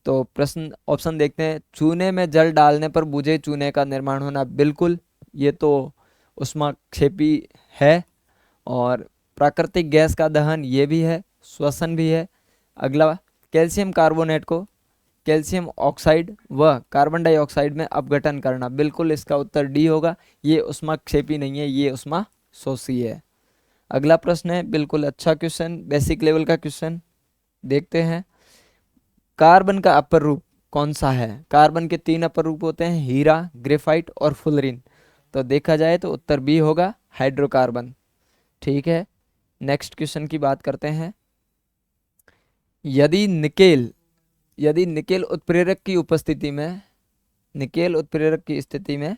[SPEAKER 1] तो प्रश्न ऑप्शन देखते हैं, चूने में जल डालने पर बुझे चूने का निर्माण होना, बिल्कुल ये तो ऊष्माक्षेपी है। और प्राकृतिक गैस का दहन, ये भी है, श्वसन भी है। अगला, कैल्शियम कार्बोनेट को कैल्शियम ऑक्साइड व कार्बन डाइऑक्साइड में अपघटन करना, बिल्कुल इसका उत्तर डी होगा। ये ऊष्माक्षेपी नहीं है, ये ऊष्माशोषी है। अगला प्रश्न है, बिल्कुल अच्छा क्वेश्चन, बेसिक लेवल का क्वेश्चन, देखते हैं। कार्बन का अपर रूप कौन सा है? कार्बन के 3 अपर रूप होते हैं, हीरा, ग्रेफाइट और फुलरिन। तो देखा जाए तो उत्तर बी होगा, हाइड्रोकार्बन। ठीक है, नेक्स्ट क्वेश्चन की बात करते हैं। यदि निकेल उत्प्रेरक की उपस्थिति में, निकेल उत्प्रेरक की स्थिति में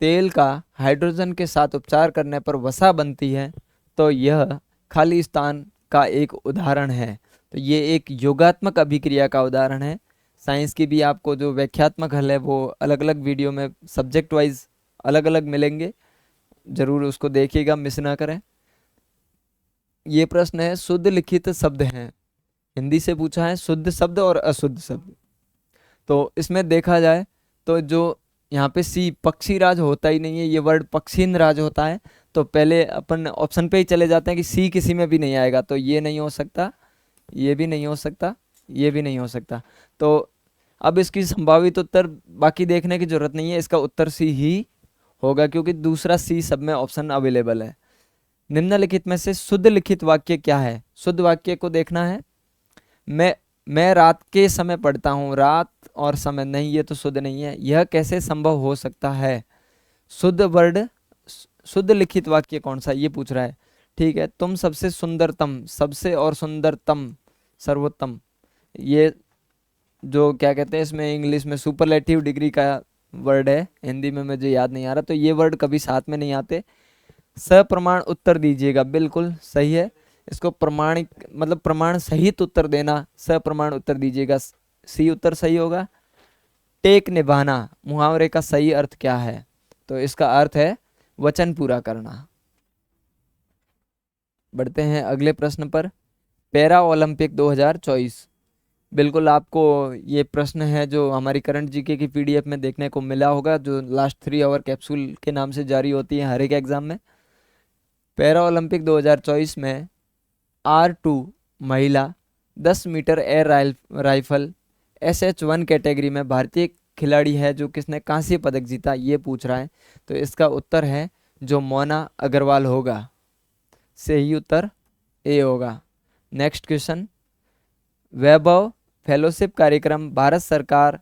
[SPEAKER 1] तेल का हाइड्रोजन के साथ उपचार करने पर वसा बनती है, तो यह खाली स्थान का एक उदाहरण है। तो ये एक योगात्मक अभिक्रिया का उदाहरण है। साइंस की भी आपको जो व्याख्यात्मक हल है वो अलग अलग वीडियो में सब्जेक्ट वाइज अलग अलग मिलेंगे, जरूर उसको देखिएगा, मिस ना करें। ये प्रश्न है, शुद्ध लिखित शब्द हैं, हिंदी से पूछा है, शुद्ध शब्द और अशुद्ध शब्द। तो इसमें देखा जाए तो जो यहाँ पे सी, पक्षी राज होता ही नहीं है, ये वर्ड पक्षीन राज होता है। तो पहले अपन ऑप्शन पे ही चले जाते हैं कि सी किसी में भी नहीं आएगा, तो ये नहीं हो सकता, ये भी नहीं हो सकता, ये भी नहीं हो सकता। तो अब इसकी संभावित उत्तर बाकी देखने की जरूरत नहीं है, इसका उत्तर सी ही होगा, क्योंकि दूसरा सी सब में ऑप्शन अवेलेबल है। निम्नलिखित में से शुद्ध लिखित वाक्य क्या है? शुद्ध वाक्य को देखना है। मैं रात के समय पढ़ता हूँ, रात और समय नहीं, ये तो शुद्ध नहीं है। यह कैसे संभव हो सकता है? शुद्ध वर्ड, शुद्ध लिखित वाक्य कौन सा, ये पूछ रहा है। ठीक है, तुम सबसे सुंदरतम, सबसे और सुंदरतम, सर्वोत्तम, ये जो क्या कहते हैं इसमें इंग्लिश में सुपरलेटिव डिग्री का वर्ड है, हिंदी में मुझे याद नहीं आ रहा। तो ये वर्ड कभी साथ में नहीं आते। सप्रमाण उत्तर दीजिएगा, बिल्कुल सही है। इसको प्रमाणिक मतलब प्रमाण सहित उत्तर देना, सप्रमाण उत्तर दीजिएगा, सी उत्तर सही होगा। टेक निभाना मुहावरे का सही अर्थ क्या है? तो इसका अर्थ है वचन पूरा करना। बढ़ते हैं अगले प्रश्न पर, पैरा ओलंपिक 2024। बिल्कुल आपको ये प्रश्न है जो हमारी करंट जीके की पीडीएफ में देखने को मिला होगा, जो लास्ट 3 आवर कैप्सूल के नाम से जारी होती है हर एक एग्जाम में। पैरा ओलंपिक 2024 में R2 महिला 10 metre air rifle SH1 category में भारतीय खिलाड़ी है जो किसने कांस्य पदक जीता, ये पूछ रहा है। तो इसका उत्तर है जो मोना अग्रवाल होगा, सही उत्तर ए होगा। नेक्स्ट क्वेश्चन, वैभव फेलोशिप कार्यक्रम भारत सरकार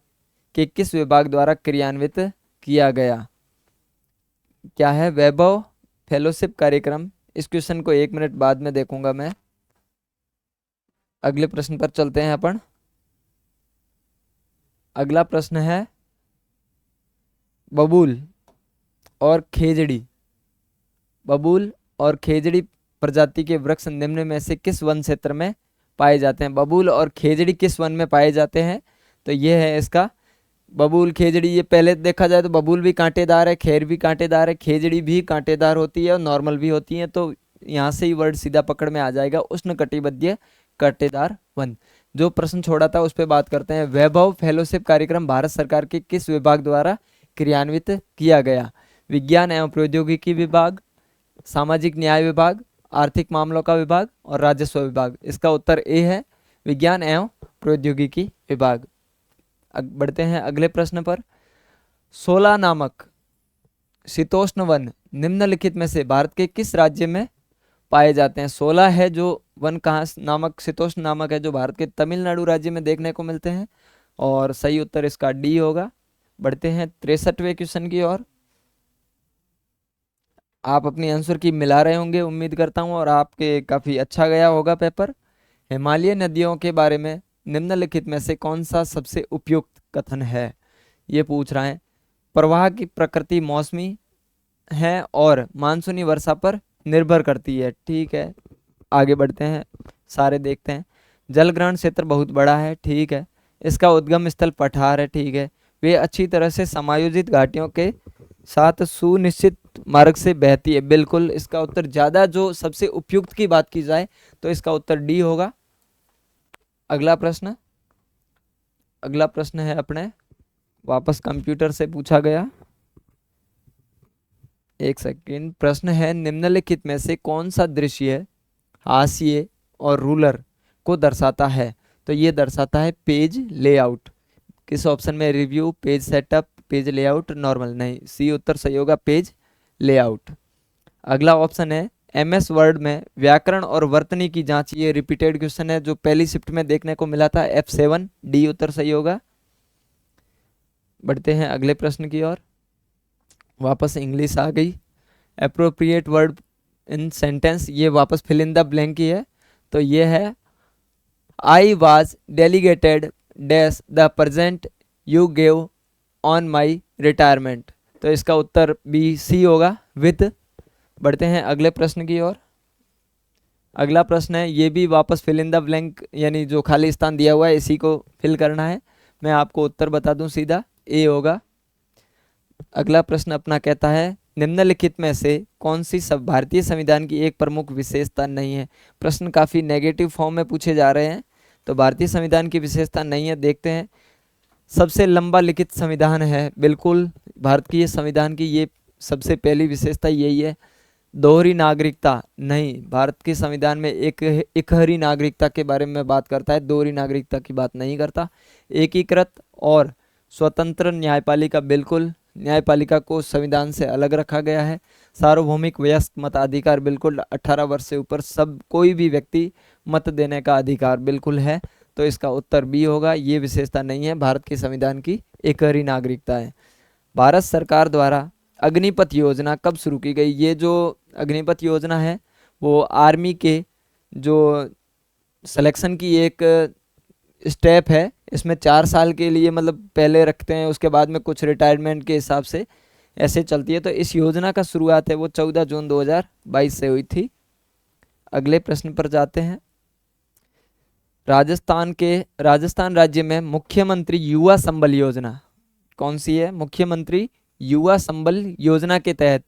[SPEAKER 1] के किस विभाग द्वारा क्रियान्वित किया गया? क्या है वैभव फेलोशिप कार्यक्रम? इस क्वेश्चन को 1 मिनट बाद में देखूंगा मैं। अगले प्रश्न पर चलते हैं अपन। अगला प्रश्न है, बबूल और खेजड़ी, बबूल और खेजड़ी प्रजाति के वृक्ष निम्न में से किस वन क्षेत्र में पाए जाते हैं? बबूल और खेजड़ी किस वन में पाए जाते हैं? तो ये है इसका बबूल, खेजड़ी, ये पहले देखा जाए तो बबूल भी कांटेदार है, खैर भी कांटेदार है, खेजड़ी भी कांटेदार होती है और नॉर्मल भी होती है। तो यहाँ से ही वर्ड सीधा पकड़ में आ जाएगा, उष्णकटिबंधीय कांटेदार वन। जो प्रश्न छोड़ा था उस पर बात करते हैं। वैभव फेलोशिप कार्यक्रम भारत सरकार के किस विभाग द्वारा क्रियान्वित किया गया? विज्ञान एवं प्रौद्योगिकी विभाग, सामाजिक न्याय विभाग, आर्थिक मामलों का विभाग और राजस्व विभाग। इसका उत्तर ए है, विज्ञान एवं प्रौद्योगिकी विभाग। बढ़ते हैं अगले प्रश्न पर। सोला नामक शीतोष्ण वन निम्नलिखित में से भारत के किस राज्य में पाए जाते हैं? 16 है जो वन कहाँ नामक शीतोष्ण नामक है जो भारत के तमिलनाडु राज्य में देखने को मिलते हैं, और सही उत्तर इसका डी होगा। बढ़ते हैं 63वें क्वेश्चन की ओर। आप अपनी आंसर की मिला रहे होंगे उम्मीद करता हूँ, और आपके काफ़ी अच्छा गया होगा पेपर। हिमालय नदियों के बारे में निम्नलिखित में से कौन सा सबसे उपयुक्त कथन है? ये पूछ रहा है। प्रवाह की प्रकृति मौसमी है और मानसूनी वर्षा पर निर्भर करती है। ठीक है, आगे बढ़ते हैं, सारे देखते हैं। जल ग्रहण क्षेत्र बहुत बड़ा है। ठीक है। इसका उद्गम स्थल पठार है। ठीक है। वे अच्छी तरह से समायोजित घाटियों के साथ सुनिश्चित मार्ग से बहती है। बिल्कुल, इसका उत्तर ज़्यादा जो सबसे उपयुक्त की बात की जाए तो इसका उत्तर डी होगा। अगला प्रश्न है अपने वापस कंप्यूटर से पूछा गया। एक सेकेंड। प्रश्न है, निम्नलिखित में से कौन सा दृश्य हाशिए और रूलर को दर्शाता है? तो ये दर्शाता है पेज लेआउट। किस ऑप्शन में? Review, page setup, page layout, normal. नहीं, सी उत्तर सही होगा, पेज लेआउट। अगला ऑप्शन है एमएस वर्ड में व्याकरण और वर्तनी की जांच। ये रिपीटेड क्वेश्चन है जो पहली शिफ्ट में देखने को मिला था, F7, डी उत्तर सही होगा। बढ़ते हैं अगले प्रश्न की ओर। वापस इंग्लिश आ गई। अप्रोप्रिएट वर्ड इन सेंटेंस, ये वापस फिल इन द ब्लैंक की है। तो ये है I was delegated dash the present you gave on my retirement. तो इसका उत्तर बी सी होगा, विद। बढ़ते हैं अगले प्रश्न की ओर। अगला प्रश्न है, ये भी वापस फिल इन द ब्लैंक, यानी जो खाली स्थान दिया हुआ है इसी को फिल करना है। मैं आपको उत्तर बता दूं, सीधा ए होगा। अगला प्रश्न अपना कहता है, निम्नलिखित में से कौन सी सब भारतीय संविधान की एक प्रमुख विशेषता नहीं है? प्रश्न काफ़ी नेगेटिव फॉर्म में पूछे जा रहे हैं, तो भारतीय संविधान की विशेषता नहीं है। देखते हैं। सबसे लंबा लिखित संविधान है। बिल्कुल, भारत की ये संविधान की ये सबसे पहली विशेषता यही है। दोहरी नागरिकता नहीं, भारत के संविधान में एकहरी नागरिकता के बारे में बात करता है, दोहरी नागरिकता की बात नहीं करता। एकीकृत और स्वतंत्र न्यायपालिका, बिल्कुल, न्यायपालिका को संविधान से अलग रखा गया है। सार्वभौमिक वयस्क मताधिकार, बिल्कुल, 18 वर्ष से ऊपर सब कोई भी व्यक्ति मत देने का अधिकार बिल्कुल है। तो इसका उत्तर बी होगा। ये विशेषता नहीं है भारत के संविधान की, एकहरी नागरिकता है। भारत सरकार द्वारा अग्निपथ योजना कब शुरू की गई? ये जो अग्निपथ योजना है वो आर्मी के जो सिलेक्शन की एक स्टेप है। इसमें 4 साल के लिए मतलब पहले रखते हैं, उसके बाद में कुछ रिटायरमेंट के हिसाब से ऐसे चलती है। तो इस योजना का शुरुआत है वो 14 जून 2022 से हुई थी। अगले प्रश्न पर जाते हैं। राजस्थान राज्य में मुख्यमंत्री युवा संबल योजना कौन सी है? मुख्यमंत्री युवा संबल योजना के तहत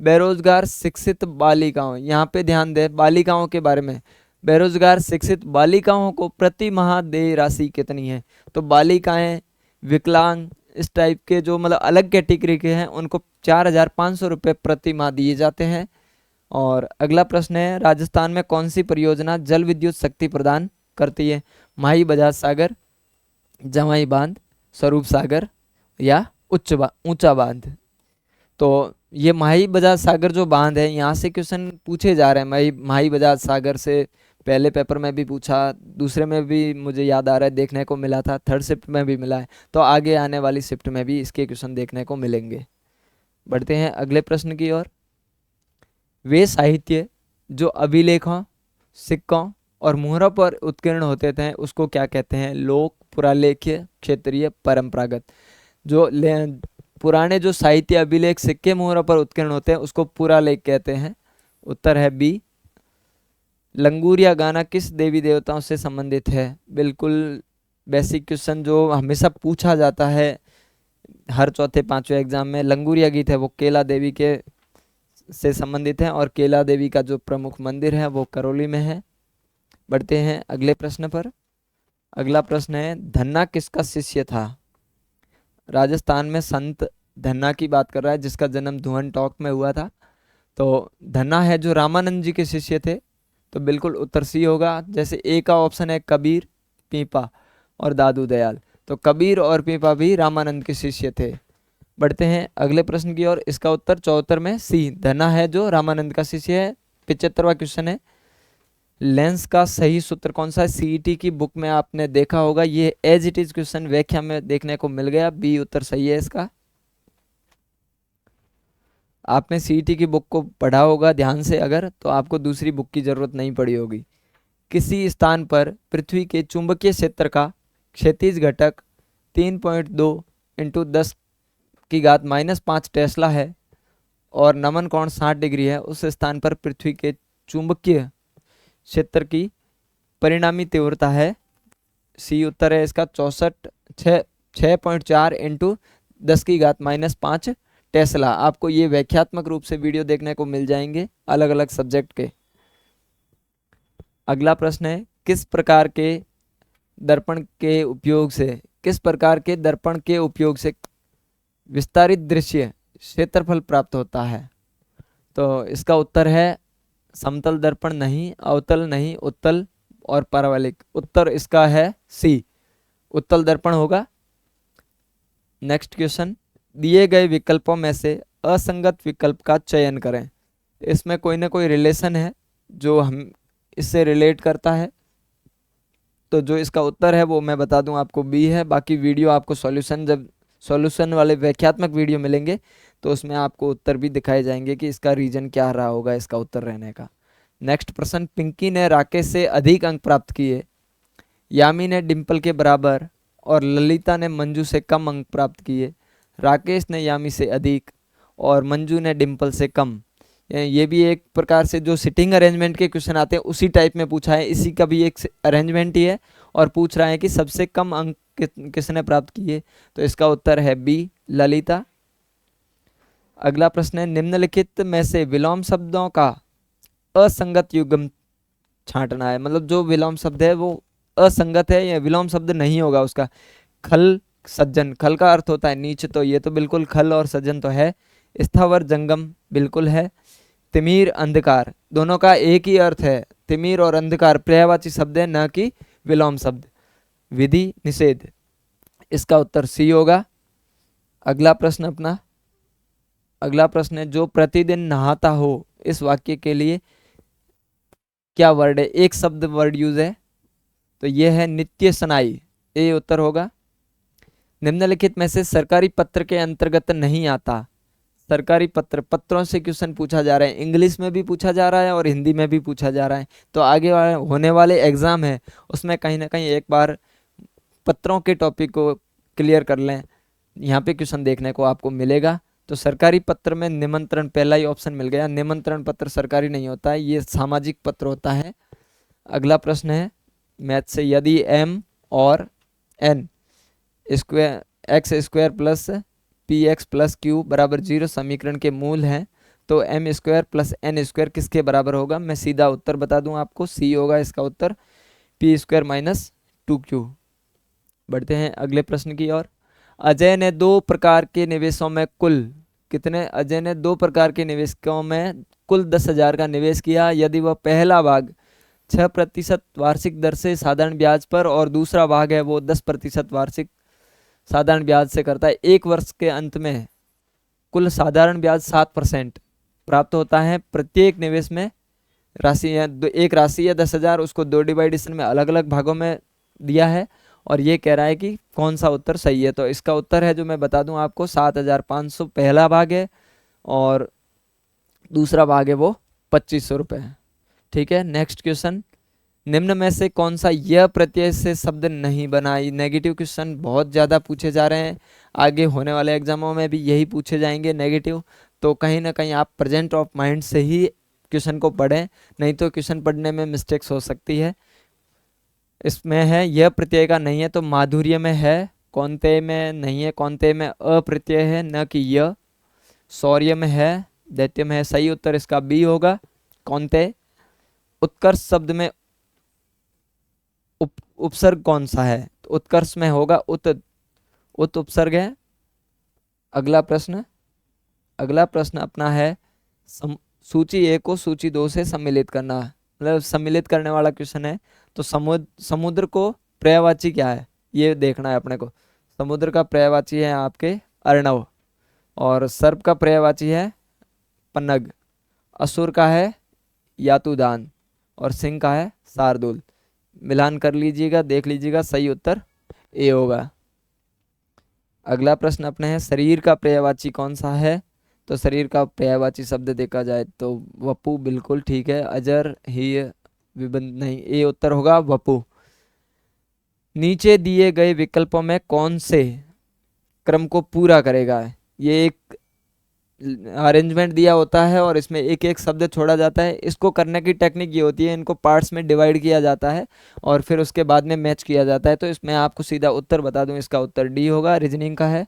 [SPEAKER 1] बेरोजगार शिक्षित बालिकाओं, यहाँ पे ध्यान दें बालिकाओं के बारे में, बेरोजगार शिक्षित बालिकाओं को प्रति माह देय राशि कितनी है? तो बालिकाएं, विकलांग, इस टाइप के जो मतलब अलग कैटेगरी के हैं उनको 4,500 रुपये प्रति माह दिए जाते हैं। और अगला प्रश्न है, राजस्थान में कौन सी परियोजना जल विद्युत शक्ति प्रदान करती है? माही बजाज सागर, जमाई बांध, स्वरूप सागर या ऊंचा बांध। तो ये माही बजाज सागर जो बांध है, यहाँ से क्वेश्चन पूछे जा रहे हैं। माही बजाज सागर से पहले पेपर में भी पूछा, दूसरे में भी मुझे याद आ रहा है देखने को मिला था, थर्ड शिफ्ट में भी मिला है, तो आगे आने वाली शिफ्ट में भी इसके क्वेश्चन देखने को मिलेंगे। बढ़ते हैं अगले प्रश्न की ओर। वे साहित्य जो अभिलेखों, सिक्कों और मुहरों पर उत्कीर्ण होते थे उसको क्या कहते हैं? लोक, पुरालेख्य, क्षेत्रीय, परंपरागत। जो पुराने जो साहित्य, अभिलेख, सिक्के, मुहरों पर उत्कीर्ण होते हैं उसको पुरालेख कहते हैं। उत्तर है बी। लंगूरिया गाना किस देवी देवताओं से संबंधित है? बिल्कुल बेसिक क्वेश्चन जो हमेशा पूछा जाता है, हर चौथे पांचवें एग्जाम में। लंगूरिया गीत है वो केला देवी के से संबंधित है, और केला देवी का जो प्रमुख मंदिर है वो करौली में है। बढ़ते हैं अगले प्रश्न पर। अगला प्रश्न है, धन्ना किसका शिष्य था? राजस्थान में संत धन्ना की बात कर रहा है, जिसका जन्म धुवन टॉक में हुआ था। तो धन्ना है जो रामानंद जी के शिष्य थे, तो बिल्कुल उत्तर सी होगा। जैसे ए का ऑप्शन है कबीर, पीपा और दादू दयाल, तो कबीर और पीपा भी रामानंद के शिष्य थे। बढ़ते हैं अगले प्रश्न की ओर। इसका उत्तर 74 में सी, धन्ना है जो रामानंद का शिष्य है। 75वां क्वेश्चन है, लेंस का सही सूत्र कौन सा है? सीईटी की बुक में आपने देखा होगा, ये एज इट इज क्वेश्चन व्याख्या में देखने को मिल गया। बी उत्तर सही है इसका। आपने सीईटी की बुक को पढ़ा होगा ध्यान से अगर, तो आपको दूसरी बुक की जरूरत नहीं पड़ी होगी। किसी स्थान पर पृथ्वी के चुंबकीय क्षेत्र का क्षैतिज घटक 3.2 इंटू 10 की घात -5 टेस्ला है और नमन कोण 60 डिग्री है, उस स्थान पर पृथ्वी के चुंबकीय क्षेत्र की परिणामी तीव्रता है। सी उत्तर है इसका 6.4 इंटू 10 की घात -5 टेस्ला। आपको ये व्याख्यात्मक रूप से वीडियो देखने को मिल जाएंगे अलग अलग सब्जेक्ट के। अगला प्रश्न है, किस प्रकार के दर्पण के उपयोग से विस्तारित दृश्य क्षेत्रफल प्राप्त होता है? तो इसका उत्तर है समतल दर्पण नहीं, अवतल नहीं, उत्तल और पारवलिक। उत्तर इसका है सी, उत्तल दर्पण होगा। नेक्स्ट क्वेश्चन, दिए गए विकल्पों में से असंगत विकल्प का चयन करें। इसमें कोई ना कोई रिलेशन है जो हम इससे रिलेट करता है, तो जो इसका उत्तर है वो मैं बता दूं आपको बी है। बाकी वीडियो आपको जब सॉल्यूशन वाले व्याख्यात्मक वीडियो मिलेंगे तो उसमें आपको उत्तर भी दिखाए जाएंगे कि इसका रीजन क्या रहा होगा इसका उत्तर रहने का। नेक्स्ट प्रश्न, पिंकी ने राकेश से अधिक अंक प्राप्त किए, यामी ने डिम्पल के बराबर और ललिता ने मंजू से कम अंक प्राप्त किए। राकेश ने यामी से अधिक और मंजू ने डिम्पल से कम। ये भी एक प्रकार से जो सिटिंग अरेंजमेंट के क्वेश्चन आते हैं उसी टाइप में पूछा है, इसी का भी एक अरेंजमेंट ही है, और पूछ रहा है कि सबसे कम अंक किसने प्राप्त किए। तो इसका उत्तर है बी, ललिता। अगला प्रश्न है, निम्नलिखित में से विलोम शब्दों का असंगत युग्म छांटना है। मतलब जो विलोम शब्द है वो असंगत है या विलोम शब्द नहीं होगा उसका। खल सज्जन, खल का अर्थ होता है नीच, तो ये तो बिल्कुल खल और सज्जन तो है। स्थावर जंगम बिल्कुल है। तिमिर अंधकार, दोनों का एक ही अर्थ है। तिमिर और अंधकार पर्यायवाची शब्द है, न कि विलोम शब्द। विधि निषेध, इसका उत्तर सी होगा। अगला प्रश्न है, जो प्रतिदिन नहाता हो, इस वाक्य के लिए क्या वर्ड है? एक शब्द वर्ड यूज है, तो यह है नित्य स्नायी। ये उत्तर होगा। निम्नलिखित में से सरकारी पत्र के अंतर्गत नहीं आता। सरकारी पत्रों से क्वेश्चन पूछा जा रहा है, इंग्लिश में भी पूछा जा रहा है और हिंदी में भी पूछा जा रहा है। तो आगे होने वाले एग्जाम है उसमें कहीं ना कहीं एक बार पत्रों के टॉपिक को क्लियर कर लें, यहाँ पे क्वेश्चन देखने को आपको मिलेगा। तो सरकारी पत्र में निमंत्रण, पहला ही ऑप्शन मिल गया। निमंत्रण पत्र सरकारी नहीं होता है, ये सामाजिक पत्र होता है। अगला प्रश्न है मैथ से, यदि m और n square x square plus P x plus Q बराबर 0 समीकरण के मूल हैं, तो m square plus n square किसके बराबर होगा? मैं सीधा उत्तर बता दूं आपको, सी होगा इसका उत्तर, पी स्क्वायर माइनस 2q। बढ़ते हैं अगले प्रश्न की ओर। अजय ने 2 प्रकार के निवेशों में कुल कितने? अजय ने 2 प्रकार के निवेशकों में कुल 10,000 का निवेश किया। यदि वह पहला भाग 6% वार्षिक दर से साधारण ब्याज पर और दूसरा भाग है वो 10% वार्षिक साधारण ब्याज से करता है, एक वर्ष के अंत में कुल साधारण ब्याज 7% प्राप्त होता है। प्रत्येक निवेश में एक राशि या 10,000, उसको 2 डिवाइडेशन में अलग अलग भागों में दिया है, और ये कह रहा है कि कौन सा उत्तर सही है। तो इसका उत्तर है, जो मैं बता दूं आपको, 7,500 पहला भाग है और दूसरा भाग है वो 2,500 रुपये। ठीक है, नेक्स्ट क्वेश्चन, निम्न में से कौन सा यह प्रत्यय से शब्द नहीं बना? नेगेटिव क्वेश्चन बहुत ज़्यादा पूछे जा रहे हैं, आगे होने वाले एग्जामों में भी यही पूछे जाएंगे नेगेटिव। तो कहीं ना कहीं आप प्रेजेंट ऑफ माइंड से ही क्वेश्चन को पढ़ें, नहीं तो क्वेश्चन पढ़ने में मिस्टेक्स हो सकती है। इसमें है यह प्रत्यय का नहीं है, तो माधुर्य में है कौनते में नहीं है, कौनते में अप्रत्यय है, न कि य। शौर्य में है, दैत्य में है। सही उत्तर इसका बी होगा, कौनते। उत्कर्ष शब्द में उपसर्ग कौन सा है? तो उत्कर्ष में होगा उत उपसर्ग है। अगला प्रश्न, अगला प्रश्न अपना है सूची ए को सूची दो से सम्मिलित करना, मतलब सम्मिलित करने वाला क्वेश्चन है। तो समुद्र को पर्यायवाची क्या है ये देखना है अपने को। समुद्र का पर्यायवाची है आपके अर्णव, और सर्प का पर्यायवाची है पन्नग, असुर का है यातुदान, और सिंह का है शार्दुल। मिलान कर लीजिएगा, देख लीजिएगा, सही उत्तर ए होगा। अगला प्रश्न अपने है शरीर का पर्यायवाची कौन सा है? तो शरीर का पर्यायवाची शब्द देखा जाए तो वपु बिल्कुल ठीक है। अजर ही विबंध नहीं, ए उत्तर होगा वपु। नीचे दिए गए विकल्पों में कौन से क्रम को पूरा करेगा? ये एक अरेंजमेंट दिया होता है और इसमें एक एक शब्द छोड़ा जाता है। इसको करने की टेक्निक ये होती है, इनको पार्ट्स में डिवाइड किया जाता है और फिर उसके बाद में मैच किया जाता है। तो इसमें आपको सीधा उत्तर बता दूं, इसका उत्तर डी होगा, रीजनिंग का है।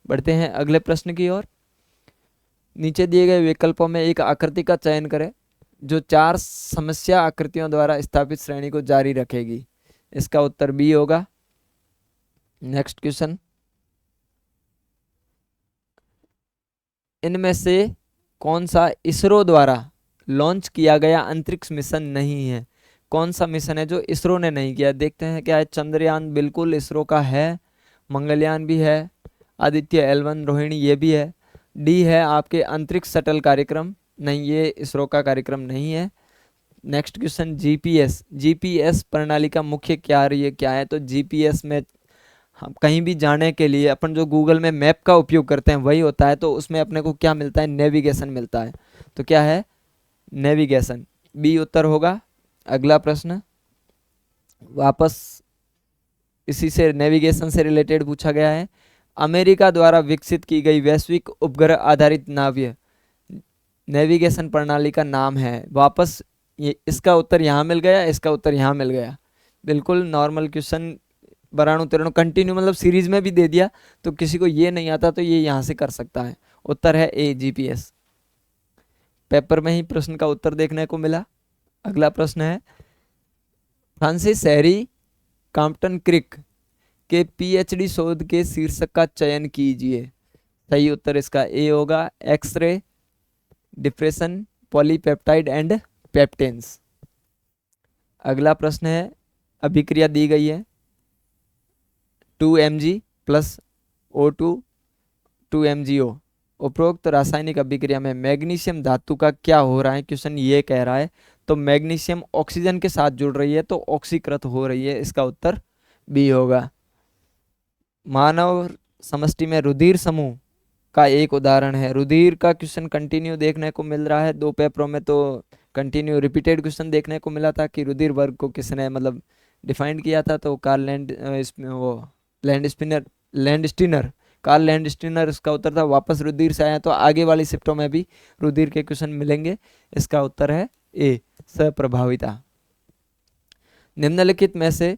[SPEAKER 1] बढ़ते हैं अगले प्रश्न की ओर। नीचे दिए गए विकल्पों में एक आकृति का चयन करें जो 4 समस्या आकृतियों द्वारा स्थापित श्रेणी को जारी रखेगी। इसका उत्तर बी होगा। नेक्स्ट क्वेश्चन, इनमें से कौन सा इसरो द्वारा लॉन्च किया गया अंतरिक्ष मिशन नहीं है? कौन सा मिशन है जो इसरो ने नहीं किया? देखते हैं क्या है। चंद्रयान बिल्कुल इसरो का है, मंगलयान भी है, आदित्य L1 रोहिणी ये भी है। डी है आपके अंतरिक्ष शटल कार्यक्रम, नहीं ये इसरो का कार्यक्रम नहीं है। नेक्स्ट क्वेश्चन, जीपीएस प्रणाली का मुख्य कार्य क्या है? तो जीपीएस में हम कहीं भी जाने के लिए अपन जो गूगल में मैप का उपयोग करते हैं वही होता है। तो उसमें अपने को क्या मिलता है? नेविगेशन मिलता है। तो क्या है? नेविगेशन, बी उत्तर होगा। अगला प्रश्न वापस इसी से नेविगेशन से रिलेटेड पूछा गया है। अमेरिका द्वारा विकसित की गई वैश्विक उपग्रह आधारित नाव्य नेविगेशन प्रणाली का नाम है। वापस ये इसका उत्तर यहाँ मिल गया, इसका उत्तर यहाँ मिल गया। बिल्कुल नॉर्मल क्वेश्चन, बराणु तिराणु कंटिन्यू, मतलब सीरीज में भी दे दिया। तो किसी को ये नहीं आता तो ये यहाँ से कर सकता है। उत्तर है ए, जीपीएस। पेपर में ही प्रश्न का उत्तर देखने को मिला। अगला प्रश्न है फ्रांसिस हैरी कॉम्पटन क्रिक के पीएचडी शोध के शीर्षक का चयन कीजिए। सही उत्तर इसका ए होगा, एक्सरे डिफ्रेशन पॉलीपेप्टाइड एंड पेप्टेन्स। अगला प्रश्न है, अभिक्रिया दी गई है 2Mg प्लस O2 2MgO। उपरोक्त रासायनिक अभिक्रिया में मैग्नीशियम धातु का क्या हो रहा है? क्वेश्चन ये कह रहा है। तो मैग्नीशियम ऑक्सीजन के साथ जुड़ रही है तो ऑक्सीकृत हो रही है। इसका उत्तर बी होगा। मानव समष्टि में रुधिर समूह का एक उदाहरण है। रुधिर का क्वेश्चन कंटिन्यू देखने को मिल रहा है 2 पेपरों में। तो कंटिन्यू रिपीटेड क्वेश्चन देखने को मिला था कि रुधिर वर्ग को किसने मतलब डिफाइंड किया था। तो इसमें वो लैंडस्टीनर, कार्ल लैंडस्टीनर इसका उत्तर था। वापस रुधिर से आया तो आगे वाली शिफ्टों में भी रुधिर के क्वेश्चन मिलेंगे। इसका उत्तर है ए, सप्रभाविता। निम्नलिखित में से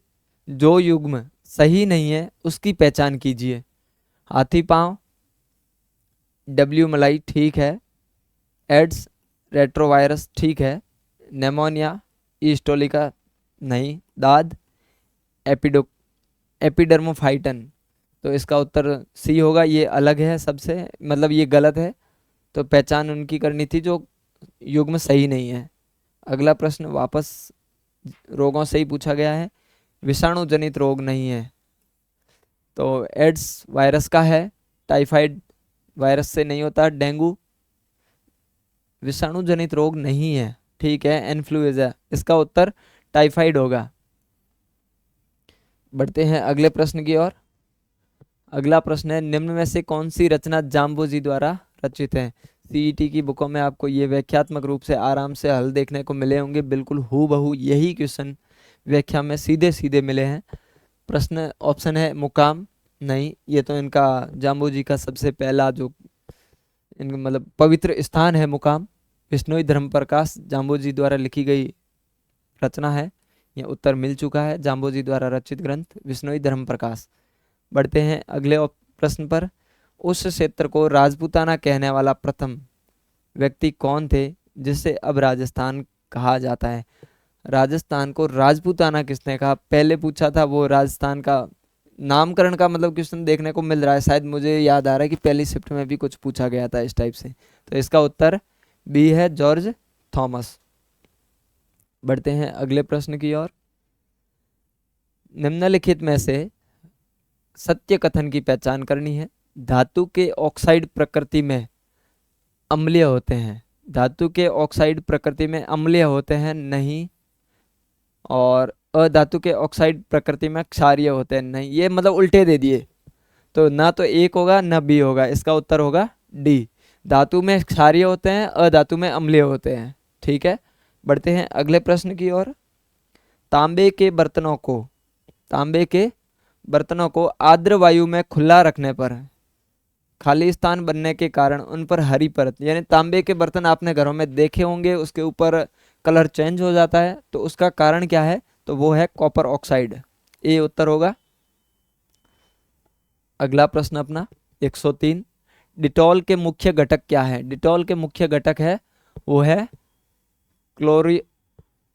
[SPEAKER 1] जो युग्म सही नहीं है उसकी पहचान कीजिए। हाथी पांव, डब्ल्यू मलाई ठीक है, एड्स रेट्रोवायरस ठीक है, नेमोनिया ईस्टोलिका नहीं, दाद एपिडर्मोफाइटन। तो इसका उत्तर सी होगा, ये अलग है सबसे, मतलब ये गलत है। तो पहचान उनकी करनी थी जो युग्म सही नहीं है। अगला प्रश्न वापस रोगों से ही पूछा गया है। विषाणु जनित रोग नहीं है तो एड्स वायरस का है, टाइफाइड वायरस से नहीं होता, डेंगू विषाणु जनित रोग नहीं है, ठीक है। इन्फ्लुएंजा, इसका उत्तर टाइफाइड होगा। बढ़ते हैं अगले प्रश्न की ओर। अगला प्रश्न है, निम्न में से कौन सी रचना जाम्बोजी द्वारा रचित है? सीईटी की बुकों में आपको ये व्याख्यात्मक रूप से आराम से हल देखने को मिले होंगे। बिल्कुल हूबहू यही क्वेश्चन व्याख्या में सीधे सीधे मिले हैं। प्रश्न ऑप्शन है मुकाम, नहीं, ये तो इनका जाम्बोजी का सबसे पहला जो इनका मतलब पवित्र स्थान है मुकाम। विश्नोई धर्म प्रकाश जाम्बोजी द्वारा लिखी गई रचना है। यह उत्तर मिल चुका है, जाम्बोजी द्वारा रचित ग्रंथ विश्नोई धर्म प्रकाश। बढ़ते हैं अगले प्रश्न पर। उस क्षेत्र को राजपूताना कहने वाला प्रथम व्यक्ति कौन थे जिसे अब राजस्थान कहा जाता है? राजस्थान को राजपूताना किसने कहा? पहले पूछा था वो राजस्थान का नामकरण का मतलब क्वेश्चन देखने को मिल रहा है, शायद मुझे याद आ रहा है कि पहली शिफ्ट में भी कुछ पूछा गया था इस टाइप से। तो इसका उत्तर बी है, जॉर्ज थॉमस। बढ़ते हैं अगले प्रश्न की ओर। निम्नलिखित में से सत्य कथन की पहचान करनी है। धातु के ऑक्साइड प्रकृति में अम्लीय होते हैं। धातु के ऑक्साइड प्रकृति में अम्लीय होते हैं, नहीं। और अधातु के ऑक्साइड प्रकृति में क्षारीय होते हैं, नहीं। ये मतलब उल्टे दे दिए, तो ना तो एक होगा ना बी होगा, इसका उत्तर होगा डी। धातु में क्षारीय होते हैं, अधातु में अम्लीय होते हैं। ठीक है, बढ़ते हैं अगले प्रश्न की ओर। तांबे के बर्तनों को आर्द्र वायु में खुला रखने पर खाली स्थान बनने के कारण उन पर हरी परत, यानी तांबे के बर्तन आपने घरों में देखे होंगे, उसके ऊपर कलर चेंज हो जाता है, तो उसका कारण क्या है? तो वो है कॉपर ऑक्साइड। ये उत्तर होगा। अगला प्रश्न अपना 103। डिटॉल के मुख्य घटक क्या है? डिटॉल के मुख्य घटक है वो है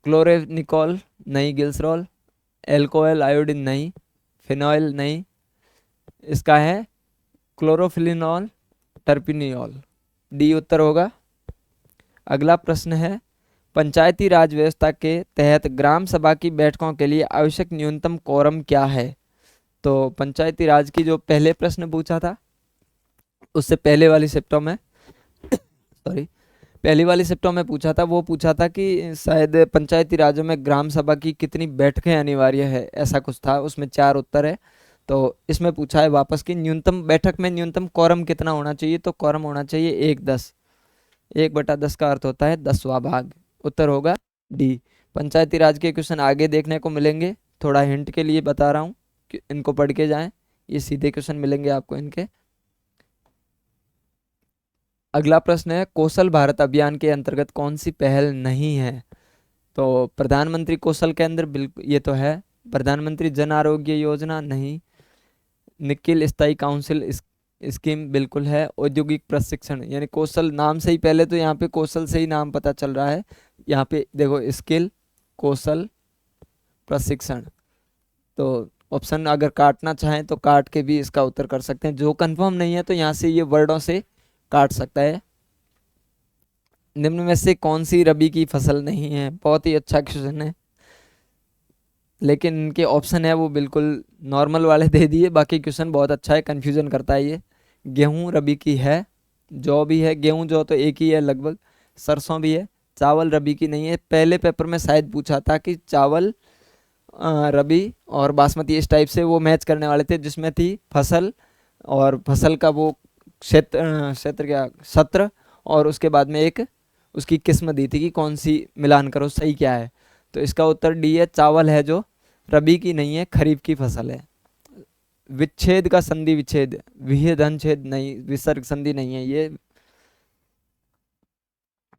[SPEAKER 1] क्लोरेनिकॉल, नहीं। ग्लिसरॉल, एल्कोहल आयोडीन, नहीं। फिनॉइल, नहीं। इसका है क्लोरोफिलिनॉल, टर्पिनियॉल। डी उत्तर होगा। अगला प्रश्न है, पंचायती राज व्यवस्था के तहत ग्राम सभा की बैठकों के लिए आवश्यक न्यूनतम कोरम क्या है? तो पंचायती राज की जो पहले प्रश्न पूछा था उससे पहले वाली शिफ्टों में सॉरी पहली वाली शिफ्टों में पूछा था, वो पूछा था कि शायद पंचायती राजों में ग्राम सभा की कितनी बैठकें अनिवार्य है, ऐसा कुछ था। उसमें 4 उत्तर है। तो इसमें पूछा है वापस कि न्यूनतम बैठक में न्यूनतम कोरम कितना होना चाहिए? तो कोरम होना चाहिए 1/10। 1/10 का अर्थ होता है 10वां भाग। उत्तर होगा डी। पंचायती राज के क्वेश्चन आगे देखने को मिलेंगे, थोड़ा हिंट के लिए बता रहा हूँ कि इनको पढ़ के जाएं, ये सीधे क्वेश्चन मिलेंगे आपको इनके। अगला प्रश्न है, कौशल भारत अभियान के अंतर्गत कौन सी पहल नहीं है? तो प्रधानमंत्री कौशल केंद्र, बिल्कुल ये तो है। प्रधानमंत्री जन आरोग्य योजना, नहीं। निखिल स्थायी काउंसिल स्कीम, बिल्कुल है। औद्योगिक प्रशिक्षण, यानी कौशल नाम से ही, पहले तो यहाँ पे कौशल से ही नाम पता चल रहा है। यहाँ पे देखो स्किल, कौशल, प्रशिक्षण। तो ऑप्शन अगर काटना चाहें तो काट के भी इसका उत्तर कर सकते हैं। जो कंफर्म नहीं है तो यहाँ से ये वर्डों से काट सकता है। निम्न में से कौन सी रबी की फसल नहीं है? बहुत ही अच्छा क्वेश्चन है, लेकिन इनके ऑप्शन है वो बिल्कुल नॉर्मल वाले दे दिए। बाकी क्वेश्चन बहुत अच्छा है, कंफ्यूजन करता है ये। गेहूं रबी की है, जौ भी है। गेहूं जौ तो एक ही है लगभग। सरसों भी है। चावल रबी की नहीं है। पहले पेपर में शायद पूछा था कि चावल रबी और बासमती इस टाइप से वो मैच करने वाले थे, जिसमें थी फसल और फसल का वो क्षेत्र क्या सत्र, और उसके बाद में एक उसकी किस्म दी थी कि कौन सी मिलान करो सही क्या है। तो इसका उत्तर डी है, चावल है जो रबी की नहीं है, खरीफ की फसल है। विच्छेद का संधि विच्छेद, विधन छेद नहीं, विसर्ग संधि नहीं है ये,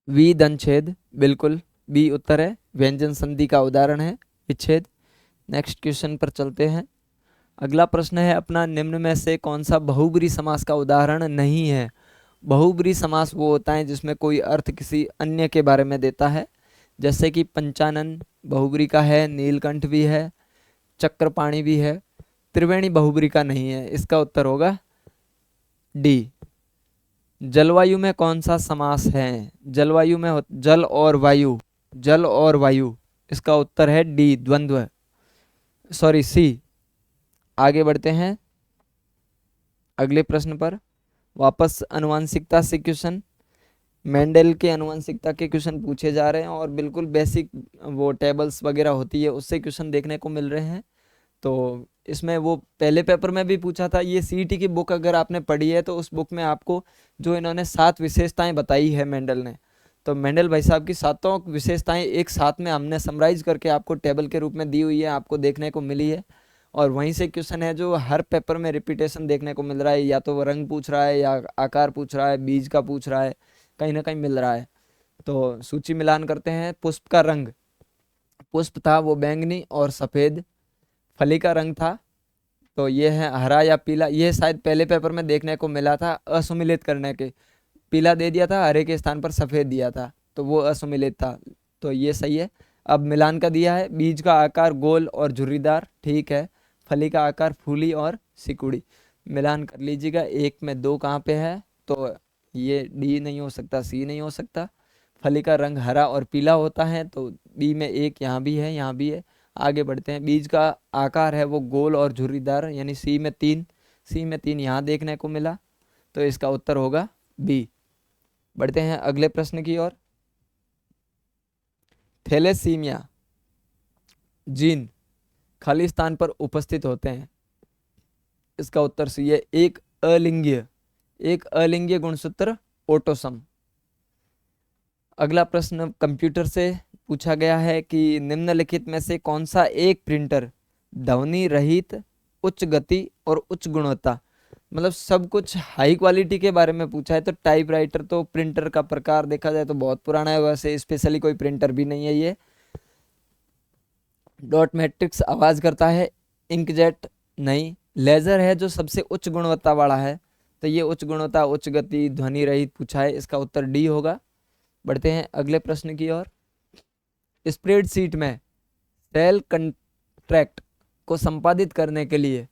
[SPEAKER 1] विधन छेद, बिल्कुल बी उत्तर है। व्यंजन संधि का उदाहरण है विच्छेद। नेक्स्ट क्वेश्चन पर चलते हैं। अगला प्रश्न है अपना, निम्न में से कौन सा बहुब्री समास का उदाहरण नहीं है? बहुब्री समास वो होता है जिसमें कोई अर्थ किसी अन्य के बारे में देता है, जैसे कि पंचानन बहुब्री का है, नीलकंठ भी है, चक्रपाणी भी है। त्रिवेणी बहुब्री का नहीं है। इसका उत्तर होगा डी। जलवायु में कौन सा समास है? जलवायु में जल और वायु, जल और वायु। इसका उत्तर है डी, द्वंद्व, सॉरी सी। आगे बढ़ते हैं अगले प्रश्न पर। वापस आनुवंशिकता से क्वेश्चन, मेंडल के आनुवंशिकता के क्वेश्चन पूछे जा रहे हैं और बिल्कुल बेसिक वो टेबल्स वगैरह होती है उससे क्वेश्चन देखने को मिल रहे हैं। तो इसमें वो पहले पेपर में भी पूछा था। ये सीईटी की बुक अगर आपने पढ़ी है तो उस बुक में आपको जो इन्होंने 7 विशेषताएं बताई है मेंडल ने, तो मेंडल भाई साहब की 7 विशेषताएं एक साथ में हमने समराइज करके आपको टेबल के रूप में दी हुई है, आपको देखने को मिली है। और वहीं से क्वेश्चन है जो हर पेपर में रिपीटेशन देखने को मिल रहा है, या तो वो रंग पूछ रहा है, या आकार पूछ रहा है, बीज का पूछ रहा है, कहीं ना कहीं मिल रहा है। तो सूची मिलान करते हैं। पुष्प का रंग, पुष्प था वो बैंगनी और सफ़ेद। फली का रंग था तो ये है हरा या पीला, ये शायद पहले पेपर में देखने को मिला था असुमिलित करने के, पीला दे दिया था, हरे के स्थान पर सफ़ेद दिया था, तो वो असुमिलित था, तो ये सही है। अब मिलान का दिया है, बीज का आकार गोल और झुर्रीदार, ठीक है। फली का आकार फूली और सिकुड़ी, मिलान कर लीजिएगा। एक में दो कहाँ पे है, तो ये डी नहीं हो सकता, सी नहीं हो सकता। फली का रंग हरा और पीला होता है, तो बी में एक यहाँ भी है, यहाँ भी है। आगे बढ़ते हैं, बीज का आकार है वो गोल और झुर्रीदार, यानी सी में तीन, सी में तीन यहाँ देखने को मिला, तो इसका उत्तर होगा बी। बढ़ते हैं अगले प्रश्न की ओर। थैलेसीमिया जीन खाली स्थान पर उपस्थित होते हैं, इसका उत्तर सी है, एक अलिंगीय गुणसूत्र ओटोसम। अगला प्रश्न कंप्यूटर से पूछा गया है कि निम्नलिखित में से कौन सा एक प्रिंटर ध्वनि रहित, उच्च गति और उच्च गुणवत्ता, मतलब सब कुछ हाई क्वालिटी के बारे में पूछा है। तो टाइपराइटर तो प्रिंटर का प्रकार देखा जाए तो बहुत पुराना है, वैसे स्पेशली कोई प्रिंटर भी नहीं है ये। डॉट मैट्रिक्स आवाज करता है, इंकजेट नहीं। लेजर है जो सबसे उच्च गुणवत्ता वाला है, तो ये उच्च गुणवत्ता उच्च गति ध्वनि रहित पूछा है, इसका उत्तर डी होगा। बढ़ते हैं अगले प्रश्न की ओर। स्प्रेडशीट में सेल कंट्रैक्ट को संपादित करने के लिए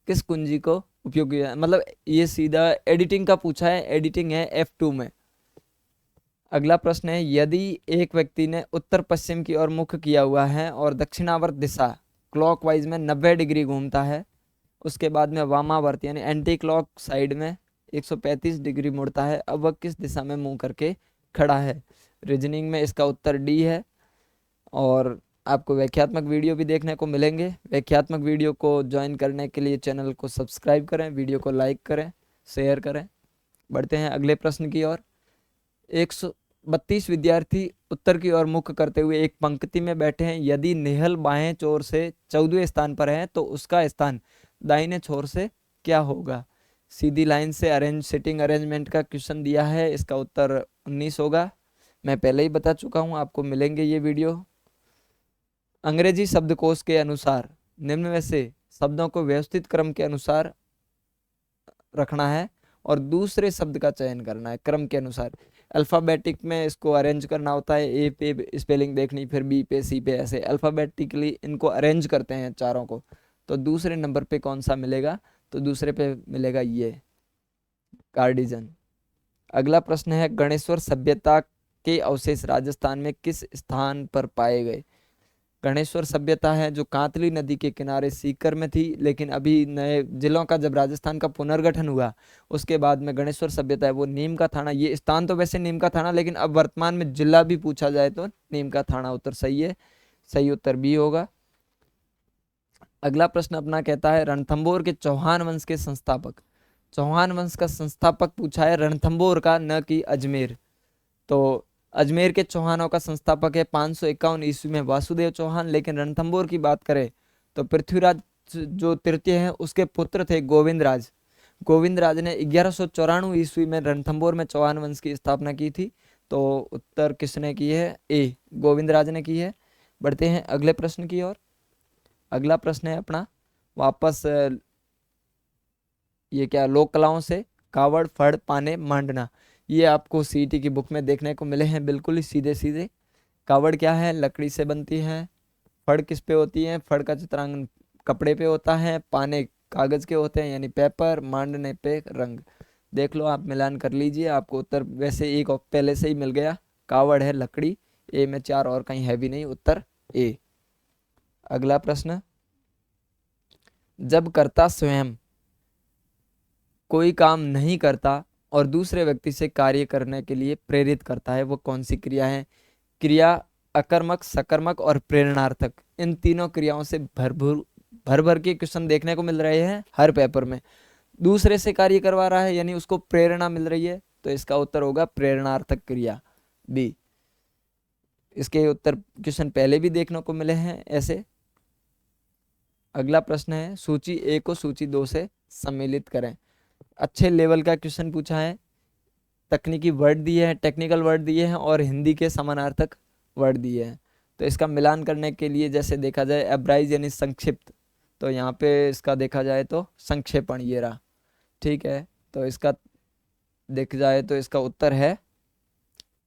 [SPEAKER 1] किस कुंजी को उपयोग किया, मतलब ये सीधा एडिटिंग का पूछा है, एडिटिंग है F2 में। अगला प्रश्न है, यदि एक व्यक्ति ने उत्तर पश्चिम की ओर मुख किया हुआ है और दक्षिणावर्त दिशा क्लॉकवाइज में 90 डिग्री घूमता है, उसके बाद में वामावर्त यानी एंटी क्लॉक साइड में 135 डिग्री मुड़ता है, अब वह किस दिशा में मुंह करके खड़ा है। रीजनिंग में इसका उत्तर डी है। और आपको व्याख्यात्मक वीडियो भी देखने को मिलेंगे। व्याख्यात्मक वीडियो को ज्वाइन करने के लिए चैनल को सब्सक्राइब करें, वीडियो को लाइक करें, शेयर करें। बढ़ते हैं अगले प्रश्न की ओर। 132 विद्यार्थी उत्तर की ओर मुख करते हुए एक पंक्ति में बैठे हैं, यदि नेहल बाएं छोर से 14वें स्थान पर है तो उसका स्थान दाहिने छोर से क्या होगा। सीधी लाइन से अरेंज सिटिंग अरेंजमेंट का क्वेश्चन दिया है, इसका उत्तर 19 होगा। मैं पहले ही बता चुका हूं, आपको मिलेंगे ये वीडियो। अंग्रेजी शब्दकोश के अनुसार निम्न में से शब्दों को व्यवस्थित क्रम के अनुसार रखना है और दूसरे शब्द का चयन करना है क्रम के अनुसार। अल्फ़ाबेटिक में इसको अरेंज करना होता है, ए पे स्पेलिंग देखनी, फिर बी पे, सी पे, ऐसे अल्फ़ाबेटिकली इनको अरेंज करते हैं चारों को। तो दूसरे नंबर पे कौन सा मिलेगा, तो दूसरे पे मिलेगा ये कार्डिजन। अगला प्रश्न है, गणेश्वर सभ्यता के अवशेष राजस्थान में किस स्थान पर पाए गए। गणेश्वर सभ्यता है जो कांतली नदी के किनारे सीकर में थी, लेकिन अभी नए जिलों का जब राजस्थान का पुनर्गठन हुआ उसके बाद में गणेश्वर सभ्यता है वो नीम का थाना, ये स्थान तो वैसे नीम का थाना, लेकिन अब वर्तमान में जिला भी पूछा जाए तो नीम का थाना उत्तर सही है, सही उत्तर बी होगा। अगला प्रश्न अपना कहता है, रणथंभौर के चौहान वंश के संस्थापक, चौहान वंश का संस्थापक पूछा है रणथंभौर का, न कि अजमेर। तो अजमेर के चौहानों का संस्थापक है 551 ईस्वी में वासुदेव चौहान, लेकिन रणथंभौर की बात करें तो पृथ्वीराज जो तृतीय हैं उसके पुत्र थे गोविंदराज। गोविंदराज ने 1194 ईस्वी में रणथंभौर में चौहान वंश की स्थापना की थी, तो उत्तर किसने की है, ए गोविंदराज ने की है। बढ़ते हैं अगले प्रश्न की ओर। अगला प्रश्न है अपना वापस ये क्या, लोक कलाओं से कावड़ फड़ पाने मांडना, ये आपको सीईटी की बुक में देखने को मिले हैं, बिल्कुल ही सीधे सीधे। कावड़ क्या है, लकड़ी से बनती है। फड़ किस पे होती है, फड़ का चित्रांकन कपड़े पे होता है। पाने कागज के होते हैं यानी पेपर, मांडने पे रंग। देख लो आप, मिलान कर लीजिए, आपको उत्तर वैसे एक पहले से ही मिल गया, कावड़ है लकड़ी, ए में 4 और कहीं है भी नहीं, उत्तर ए। अगला प्रश्न, जब कर्ता स्वयं कोई काम नहीं करता और दूसरे व्यक्ति से कार्य करने के लिए प्रेरित करता है, वो कौन सी क्रिया है। क्रिया अकर्मक, सकर्मक और प्रेरणार्थक, इन तीनों क्रियाओं से भर भर के क्वेश्चन देखने को मिल रहे हैं हर पेपर में। दूसरे से कार्य करवा रहा है यानी उसको प्रेरणा मिल रही है, तो इसका उत्तर होगा प्रेरणार्थक क्रिया बी। इसके उत्तर क्वेश्चन पहले भी देखने को मिले हैं ऐसे। अगला प्रश्न है, सूची ए को सूची 2 से सम्मिलित करें। अच्छे लेवल का क्वेश्चन पूछा है, तकनीकी वर्ड दिए हैं, टेक्निकल वर्ड दिए हैं और हिंदी के समानार्थक वर्ड दिए हैं। तो इसका मिलान करने के लिए जैसे देखा जाए, एब्राइज यानी संक्षिप्त, तो यहाँ पे इसका देखा जाए तो संक्षेपण ये रहा, ठीक है। तो इसका देख जाए तो इसका उत्तर है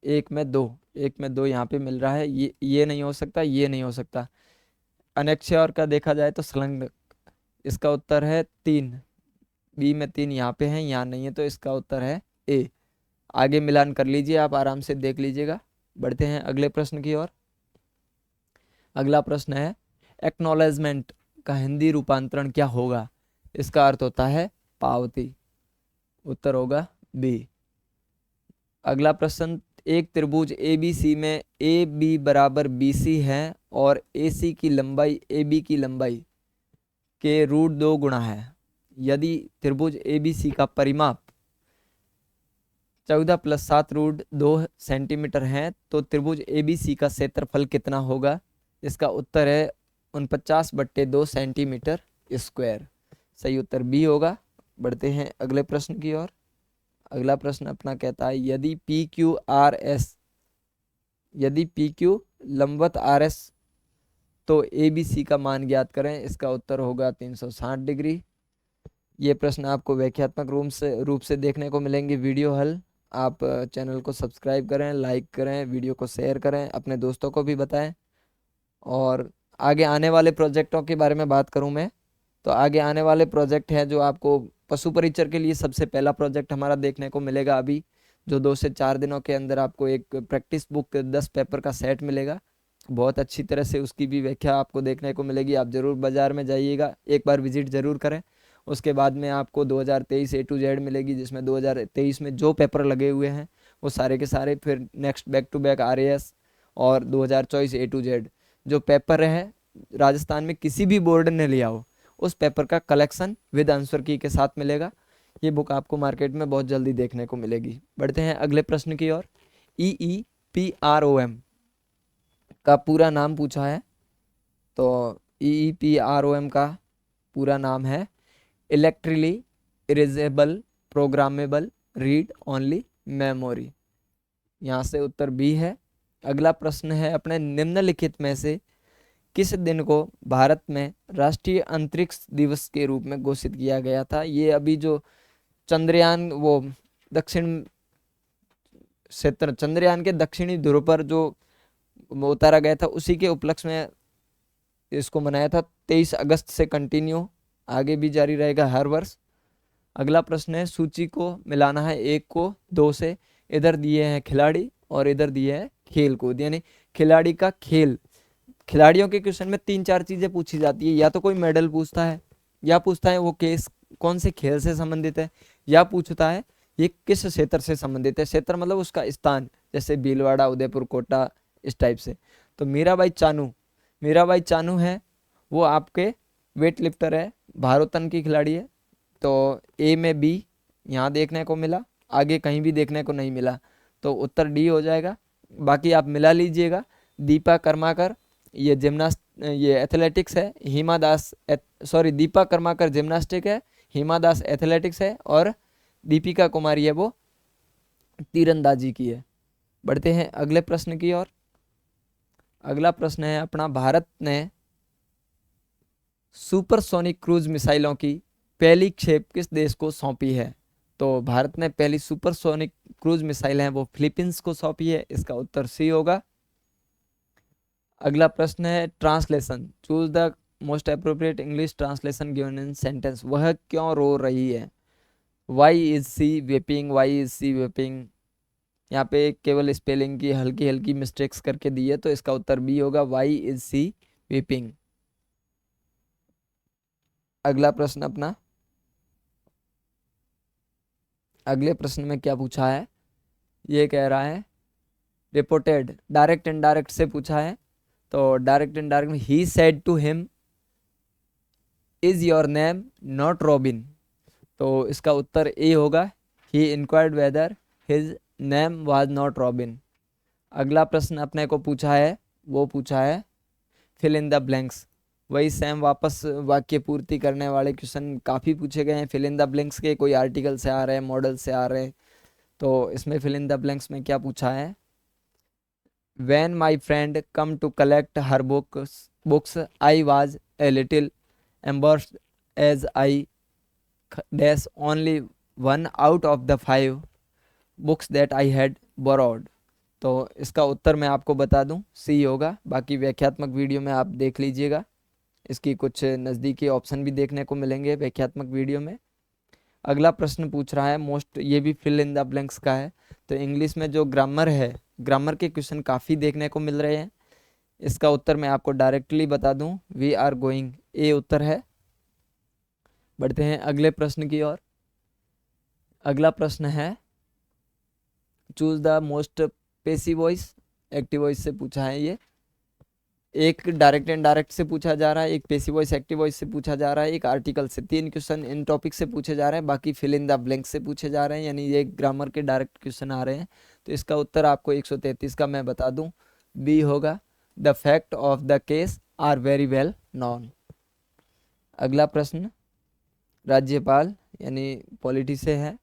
[SPEAKER 1] 1 में 2, 1 में 2 यहाँ पे मिल रहा है। ये नहीं हो सकता, ये नहीं हो सकता। अनेक्षर का देखा जाए तो संलग्न, इसका उत्तर है 3, B में 3 यहाँ पे है, यहाँ नहीं है, तो इसका उत्तर है ए। आगे मिलान कर लीजिए, आप आराम से देख लीजिएगा। बढ़ते हैं अगले प्रश्न की ओर। अगला प्रश्न है एक्नॉलेजमेंट का हिंदी रूपांतरण क्या होगा? इसका अर्थ होता है पावती। उत्तर होगा बी। अगला प्रश्न, एक त्रिभुज ABC में AB बराबर BC है और AC की लंबाई AB की लंबाई के √2 गुना है। यदि त्रिभुज ABC का परिमाप 14 + 7 √2 सेंटीमीटर है तो त्रिभुज ABC का क्षेत्रफल कितना होगा? इसका उत्तर है 49/2 सेंटीमीटर स्क्वायर। सही उत्तर बी होगा। बढ़ते हैं अगले प्रश्न की ओर। अगला प्रश्न अपना कहता है यदि PQ लंबवत RS तो ABC का मान ज्ञात करें। इसका उत्तर होगा 360 डिग्री। ये प्रश्न आपको व्याख्यात्मक रूप से देखने को मिलेंगे वीडियो हल। आप चैनल को सब्सक्राइब करें, लाइक करें, वीडियो को शेयर करें, अपने दोस्तों को भी बताएं। और आगे आने वाले प्रोजेक्टों के बारे में बात करूं मैं, तो आगे आने वाले प्रोजेक्ट हैं जो आपको पशु परिचर के लिए सबसे पहला प्रोजेक्ट हमारा देखने को मिलेगा अभी, जो 2 से 4 दिनों के अंदर आपको एक प्रैक्टिस बुक 10 पेपर का सेट मिलेगा। बहुत अच्छी तरह से उसकी भी व्याख्या आपको देखने को मिलेगी। आप ज़रूर बाज़ार में जाइएगा, एक बार विजिट ज़रूर करें। उसके बाद में आपको 2023 A to Z मिलेगी, जिसमें 2023 में जो पेपर लगे हुए हैं वो सारे के सारे, फिर next back to back RAS और 2024 A to Z जो पेपर है राजस्थान में किसी भी बोर्ड ने लिया हो उस पेपर का कलेक्शन विद आंसर की के साथ मिलेगा। ये बुक आपको मार्केट में बहुत जल्दी देखने को मिलेगी। बढ़ते हैं अगले प्रश्न की ओर। EEPROM का पूरा नाम पूछा है, तो EEPROM का पूरा नाम है electrically erasable programmable read only memory. यहाँ से उत्तर बी है। अगला प्रश्न है अपने निम्नलिखित में से किस दिन को भारत में राष्ट्रीय अंतरिक्ष दिवस के रूप में घोषित किया गया था? ये अभी जो चंद्रयान वो दक्षिण क्षेत्र चंद्रयान के दक्षिणी ध्रुव पर जो उतारा गया था उसी के उपलक्ष्य में इसको मनाया था। 23 अगस्त से कंटिन्यू आगे भी जारी रहेगा हर वर्ष। अगला प्रश्न है सूची को मिलाना है 1 को 2 से। इधर दिए हैं खिलाड़ी और इधर दिए हैं खेल कूद, यानी खिलाड़ी का खेल। खिलाड़ियों के क्वेश्चन में 3-4 चीजें पूछी जाती है, या तो कोई मेडल पूछता है, या पूछता है वो केस कौन से खेल से संबंधित है, या पूछता है ये किस क्षेत्र से संबंधित है। क्षेत्र मतलब उसका स्थान, जैसे भीलवाड़ा, उदयपुर, कोटा, इस टाइप से। तो मीराबाई चानू है, वो आपके वेट लिफ्टर है, भारोत्तोलन की खिलाड़ी है। तो A में B यहाँ देखने को मिला, आगे कहीं भी देखने को नहीं मिला, तो उत्तर डी हो जाएगा। बाकी आप मिला लीजिएगा। दीपा कर्माकर ये एथलेटिक्स है, दीपा कर्माकर जिम्नास्टिक है, हिमा दास एथलेटिक्स है और दीपिका कुमारी है वो तीरंदाजी की है। बढ़ते हैं अगले प्रश्न की ओर। अगला प्रश्न है अपना भारत ने सुपरसोनिक क्रूज मिसाइलों की पहली खेप किस देश को सौंपी है? तो भारत ने पहली सुपरसोनिक क्रूज मिसाइल है वो फिलीपींस को सौंपी है। इसका उत्तर सी होगा। अगला प्रश्न है translation, choose the most appropriate English translation given in sentence. वह क्यों रो रही है? Why is she weeping, why is she weeping. यहाँ पे केवल स्पेलिंग की हल्की हल्की मिस्टेक्स करके दी है, तो इसका उत्तर बी होगा, वाई इज सी वेपिंग। अगला प्रश्न अपना, अगले प्रश्न में क्या पूछा है? ये कह रहा है रिपोर्टेड, डायरेक्ट इनडायरेक्ट से पूछा है। तो डायरेक्ट इनडायरेक्ट में he said to him is your name not Robin, तो इसका उत्तर ए होगा, he inquired whether his name was not Robin. अगला प्रश्न अपने को पूछा है, वो पूछा है फिल इन द ब्लैंक्स। वही सेम वापस वाक्य पूर्ति करने वाले क्वेश्चन काफ़ी पूछे गए हैं। फिल इन द ब्लैंक्स के कोई आर्टिकल से आ रहे हैं, मॉडल से आ रहे हैं। तो इसमें फिल इन द ब्लैंक्स में क्या पूछा है? When my friend come to collect her books, I was a little embarrassed as I dash only one out of the 5 books that I had borrowed। तो इसका उत्तर मैं आपको बता दूं, सी होगा। बाकी व्याख्यात्मक वीडियो में आप देख लीजिएगा, इसकी कुछ नज़दीकी ऑप्शन भी देखने को मिलेंगे व्याख्यात्मक वीडियो में। अगला प्रश्न पूछ रहा है मोस्ट, ये भी फिल इन द ब्लैंक्स का है। तो इंग्लिश में जो ग्रामर है, ग्रामर के क्वेश्चन काफ़ी देखने को मिल रहे हैं। इसका उत्तर मैं आपको डायरेक्टली बता दूं, वी आर गोइंग, ए उत्तर है। बढ़ते हैं अगले प्रश्न की ओर। अगला प्रश्न है choose the most passive voice, active voice से पूछा है ये। एक डायरेक्ट एंड डायरेक्ट से पूछा जा रहा है, एक पेसिव वॉइस एक्टिव वॉइस से पूछा जा रहा है, एक आर्टिकल से। 3 क्वेश्चन इन टॉपिक से पूछे जा रहे हैं, बाकी फिल इन द ब्लैंक से पूछे जा रहे हैं, यानी ये ग्रामर के डायरेक्ट क्वेश्चन आ रहे हैं। तो इसका उत्तर आपको 133 का मैं बता दूं, बी होगा। The fact of the case are very well known. अगला प्रश्न राज्यपाल यानी पॉलिटी से है।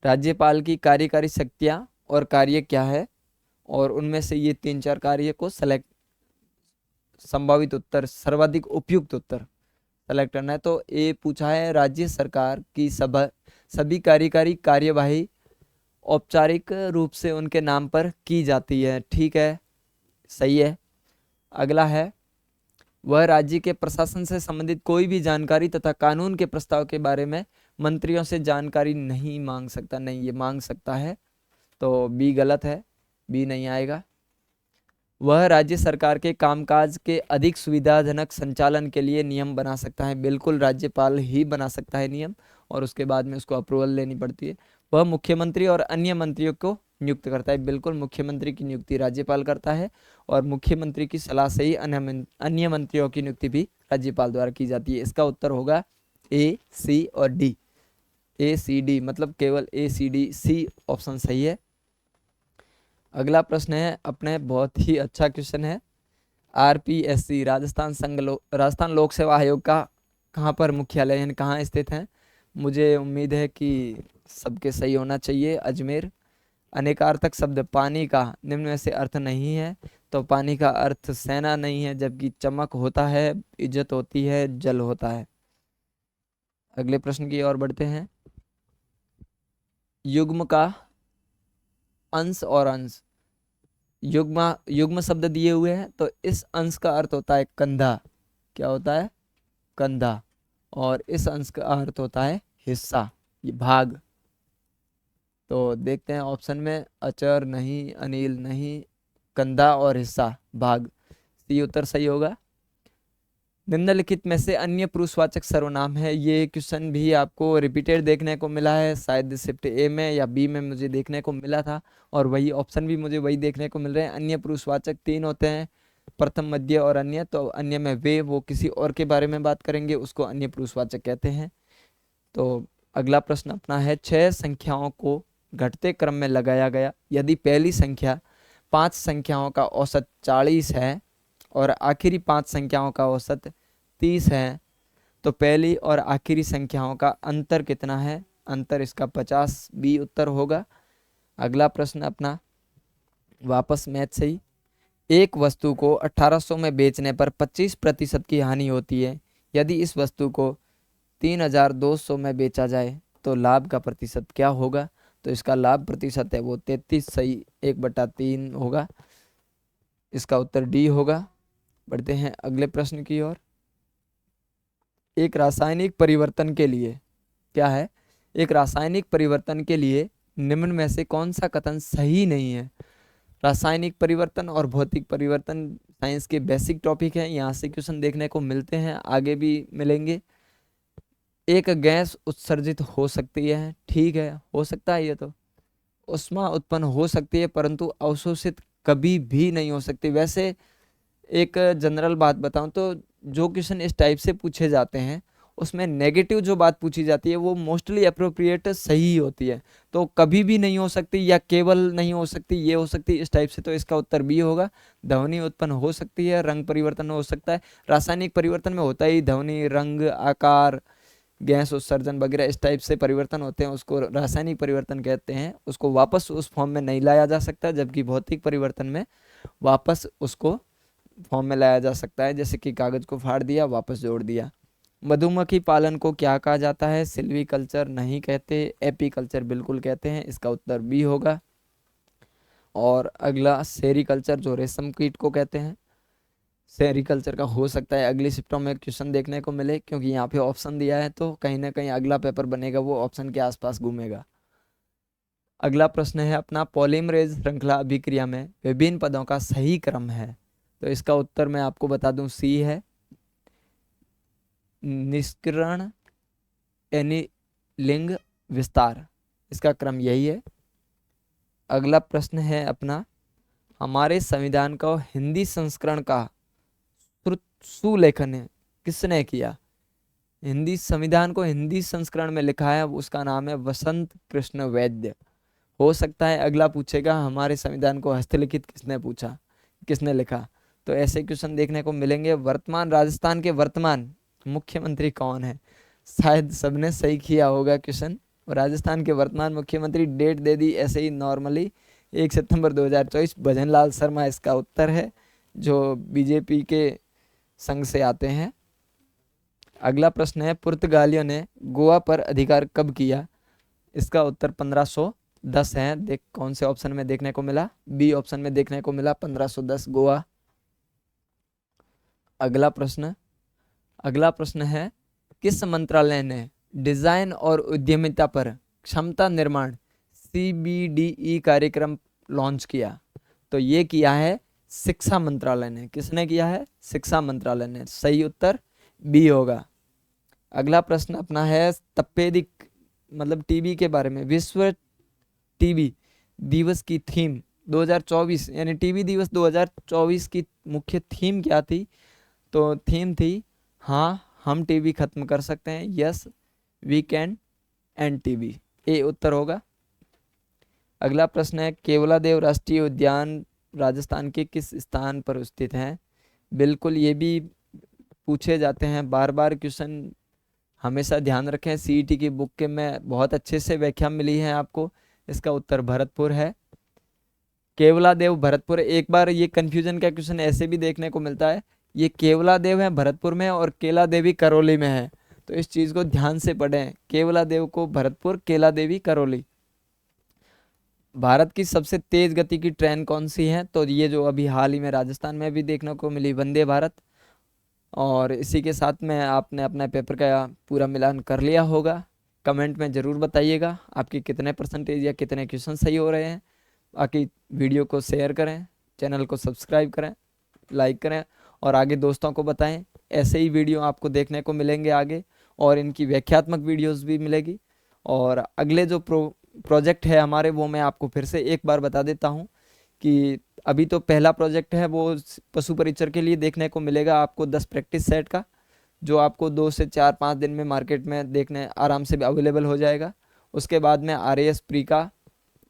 [SPEAKER 1] राज्यपाल की कार्यकारी शक्तियां और कार्य क्या है, और उनमें से ये 3-4 कार्य को सेलेक्ट, संभावित उत्तर, सर्वाधिक उपयुक्त उत्तर सेलेक्ट करना है। तो ए पूछा है राज्य सरकार की सभी कार्यकारी कार्यवाही औपचारिक रूप से उनके नाम पर की जाती है। ठीक है, सही है। अगला है वह राज्य के प्रशासन से संबंधित कोई भी जानकारी तथा कानून के प्रस्ताव के बारे में मंत्रियों से जानकारी नहीं मांग सकता। नहीं, ये मांग सकता है, तो बी गलत है, बी नहीं आएगा। वह राज्य सरकार के कामकाज के अधिक सुविधाजनक संचालन के लिए नियम बना सकता है। बिल्कुल, राज्यपाल ही बना सकता है नियम, और उसके बाद में उसको अप्रूवल लेनी पड़ती है। वह मुख्यमंत्री और अन्य मंत्रियों को नियुक्त करता है। बिल्कुल, मुख्यमंत्री की नियुक्ति राज्यपाल करता है, और मुख्यमंत्री की सलाह से ही अन्य मंत्रियों की नियुक्ति भी राज्यपाल द्वारा की जाती है। इसका उत्तर होगा ए, सी और डी। ए, सी, डी, मतलब केवल ए, सी, डी, सी ऑप्शन सही है। अगला प्रश्न है अपने, बहुत ही अच्छा क्वेश्चन है। आरपीएससी राजस्थान लोक सेवा आयोग का कहाँ पर मुख्यालय यानी कहाँ स्थित है? मुझे उम्मीद है कि सबके सही होना चाहिए। अजमेर। अनेकार्थक शब्द पानी का निम्न में से अर्थ नहीं है, तो पानी का अर्थ सेना नहीं है, जबकि चमक होता है, इज्जत होती है, जल होता है। अगले प्रश्न की ओर बढ़ते हैं। युग्म का अंश और अंश, युग्म शब्द दिए हुए हैं, तो इस अंश का अर्थ होता है कंधा। क्या होता है? कंधा। और इस अंश का अर्थ होता है हिस्सा, ये भाग। तो देखते हैं ऑप्शन में, अचर नहीं, अनिल नहीं, कंधा और हिस्सा, भाग, सी उत्तर सही होगा। निम्नलिखित में से अन्य पुरुषवाचक सर्वनाम है। ये क्वेश्चन भी आपको रिपीटेड देखने को मिला है, शायद शिफ्ट ए में या बी में मुझे देखने को मिला था, और वही ऑप्शन भी मुझे वही देखने को मिल रहे हैं। अन्य पुरुषवाचक 3 होते हैं, प्रथम, मध्य और अन्य। तो अन्य में वे, वो किसी और के बारे में बात करेंगे, उसको अन्य पुरुषवाचक कहते हैं। तो अगला प्रश्न अपना है, 6 संख्याओं को घटते क्रम में लगाया गया। यदि पहली संख्या 5 संख्याओं का औसत 40 है और आखिरी 5 संख्याओं का औसत 30 है, तो पहली और आखिरी संख्याओं का अंतर कितना है? अंतर इसका 50, बी उत्तर होगा। अगला प्रश्न अपना वापस मैथ से ही। एक वस्तु को 1800 में बेचने पर 25% की हानि होती है। यदि इस वस्तु को 3200 में बेचा जाए तो लाभ का प्रतिशत क्या होगा? तो इसका लाभ प्रतिशत है वो 33, सही, 1/3 होगा। इसका उत्तर डी होगा। बढ़ते हैं अगले प्रश्न की ओर। एक रासायनिक परिवर्तन के लिए, क्या है? एक रासायनिक परिवर्तन के लिए निम्न में से कौन सा कथन सही नहीं है? रासायनिक परिवर्तन और भौतिक परिवर्तन साइंस के बेसिक टॉपिक हैं, यहाँ से क्वेश्चन देखने को मिलते हैं, आगे भी मिलेंगे। एक गैस उत्सर्जित हो सकती है, ठीक है, हो सकता है, ये तो ऊष्मा उत्पन्न हो सकती है, परंतु अवशोषित कभी भी नहीं हो सकती। वैसे एक जनरल बात बताऊं तो जो क्वेश्चन इस टाइप से पूछे जाते हैं उसमें नेगेटिव जो बात पूछी जाती है वो मोस्टली अप्रोप्रिएट सही होती है। तो कभी भी नहीं हो सकती या केवल नहीं हो सकती, ये हो सकती, इस टाइप से। तो इसका उत्तर बी होगा। ध्वनि उत्पन्न हो सकती है, रंग परिवर्तन हो सकता है। रासायनिक परिवर्तन में होता ही ध्वनि, रंग, आकार, गैस उत्सर्जन वगैरह इस टाइप से परिवर्तन होते हैं, उसको रासायनिक परिवर्तन कहते हैं। उसको वापस उस फॉर्म में नहीं लाया जा सकता, जबकि भौतिक परिवर्तन में वापस उसको फॉर्म में लाया जा सकता है, जैसे कि कागज को फाड़ दिया, वापस जोड़ दिया। मधुमक्खी पालन को क्या कहा जाता है? सिल्वीकल्चर नहीं कहते, एपीकल्चर बिल्कुल कहते हैं। इसका उत्तर बी होगा। और अगला सेरीकल्चर, जो रेशम कीट को कहते हैं। सेरीकल्चर का हो सकता है अगली शिफ्टों में क्वेश्चन देखने को मिले, क्योंकि यहाँ पे ऑप्शन दिया है, तो कहीं ना कहीं अगला पेपर बनेगा वो ऑप्शन के आसपास घूमेगा। अगला प्रश्न है अपना, पॉलीमरेज श्रृंखला अभिक्रिया में विभिन्न पदों का सही क्रम है? तो इसका उत्तर मैं आपको बता दूं, सी है, निष्करण, एनीलिंग, विस्तार। इसका क्रम यही है। अगला प्रश्न है अपना, हमारे संविधान का हिंदी संस्करण का सुलेखन किसने किया? हिंदी संविधान को हिंदी संस्करण में लिखा है, उसका नाम है वसंत कृष्ण वैद्य। हो सकता है अगला पूछेगा, हमारे संविधान को हस्तलिखित किसने लिखा? तो ऐसे क्वेश्चन देखने को मिलेंगे। वर्तमान राजस्थान के वर्तमान मुख्यमंत्री कौन है? शायद सबने सही किया होगा क्वेश्चन। राजस्थान के वर्तमान मुख्यमंत्री, डेट दे दी ऐसे ही नॉर्मली, 1 सितंबर 2024, भजनलाल शर्मा इसका उत्तर है, जो बीजेपी के संघ से आते हैं। अगला प्रश्न है, पुर्तगालियों ने गोवा पर अधिकार कब किया? इसका उत्तर 1510 है। देख कौन से ऑप्शन में देखने को मिला? बी ऑप्शन में देखने को मिला 1510 गोवा। अगला प्रश्न है, किस मंत्रालय ने डिजाइन और उद्यमिता पर क्षमता निर्माण CBDE कार्यक्रम लॉन्च किया? तो ये किया है शिक्षा मंत्रालय ने। किसने किया है? शिक्षा मंत्रालय ने। सही उत्तर बी होगा। अगला प्रश्न अपना है, तपेदिक मतलब टीबी के बारे में। विश्व टीबी दिवस की थीम 2024 यानी टीबी दिवस 2024 की मुख्य थीम क्या थी? तो थीम थी, हाँ हम टीबी खत्म कर सकते हैं, yes we can end TB. A उत्तर होगा। अगला प्रश्न है, केवलादेव राष्ट्रीय उद्यान राजस्थान के किस स्थान पर स्थित है? बिल्कुल, ये भी पूछे जाते हैं बार बार क्वेश्चन, हमेशा ध्यान रखें। सीईटी की बुक के में बहुत अच्छे से व्याख्या मिली है आपको। इसका उत्तर भरतपुर है। केवलादेव भरतपुर। एक बार ये कंफ्यूजन का क्वेश्चन ऐसे भी देखने को मिलता है, ये केवलादेव है भरतपुर में और केला देवी करौली में है, तो इस चीज को ध्यान से पढ़ें। केवलादेव को भरतपुर, केला देवी करौली। भारत की सबसे तेज गति की ट्रेन कौन सी है? तो ये जो अभी हाल ही में राजस्थान में भी देखने को मिली, वंदे भारत। और इसी के साथ में आपने अपना पेपर का पूरा मिलान कर लिया होगा। कमेंट में ज़रूर बताइएगा आपकी कितने परसेंटेज या कितने क्वेश्चन सही हो रहे हैं। बाकी वीडियो को शेयर करें, चैनल को सब्सक्राइब करें, लाइक करें और आगे दोस्तों को बताएं। ऐसे ही वीडियो आपको देखने को मिलेंगे आगे, और इनकी व्याख्यात्मक वीडियोस भी मिलेगी। और अगले जो प्रोजेक्ट है हमारे, वो मैं आपको फिर से एक बार बता देता हूँ कि अभी तो पहला प्रोजेक्ट है वो पशु परीक्षर के लिए देखने को मिलेगा आपको 10 प्रैक्टिस सेट का, जो आपको 2 से 4-5 दिन में मार्केट में देखने आराम से अवेलेबल हो जाएगा। उसके बाद में RAS प्री का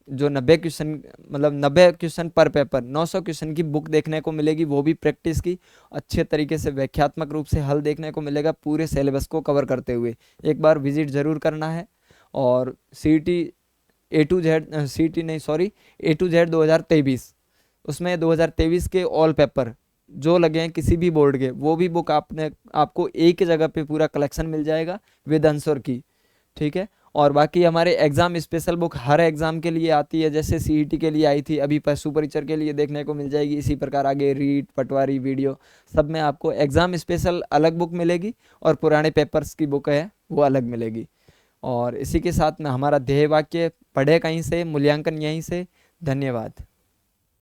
[SPEAKER 1] जो 90 क्वेश्चन मतलब 90 क्वेश्चन पर पेपर 900 क्वेश्चन की बुक देखने को मिलेगी, वो भी प्रैक्टिस की अच्छे तरीके से व्याख्यात्मक रूप से हल देखने को मिलेगा पूरे सिलेबस को कवर करते हुए। एक बार विजिट ज़रूर करना है। और CT A to Z 2023, उसमें 2023 के ऑल पेपर जो लगे हैं किसी भी बोर्ड के, वो भी बुक आपको एक ही जगह पे पूरा कलेक्शन मिल जाएगा विद आंसर की। ठीक है। और बाकी हमारे एग्ज़ाम स्पेशल बुक हर एग्ज़ाम के लिए आती है, जैसे CET के लिए आई थी, अभी पशु परीक्षर के लिए देखने को मिल जाएगी। इसी प्रकार आगे रीट, पटवारी, वीडियो सब में आपको एग्ज़ाम स्पेशल अलग बुक मिलेगी और पुराने पेपर्स की बुक है वो अलग मिलेगी। और इसी के साथ में हमारा ध्येय वाक्य, पढ़े कहीं से मूल्यांकन यहीं से। धन्यवाद।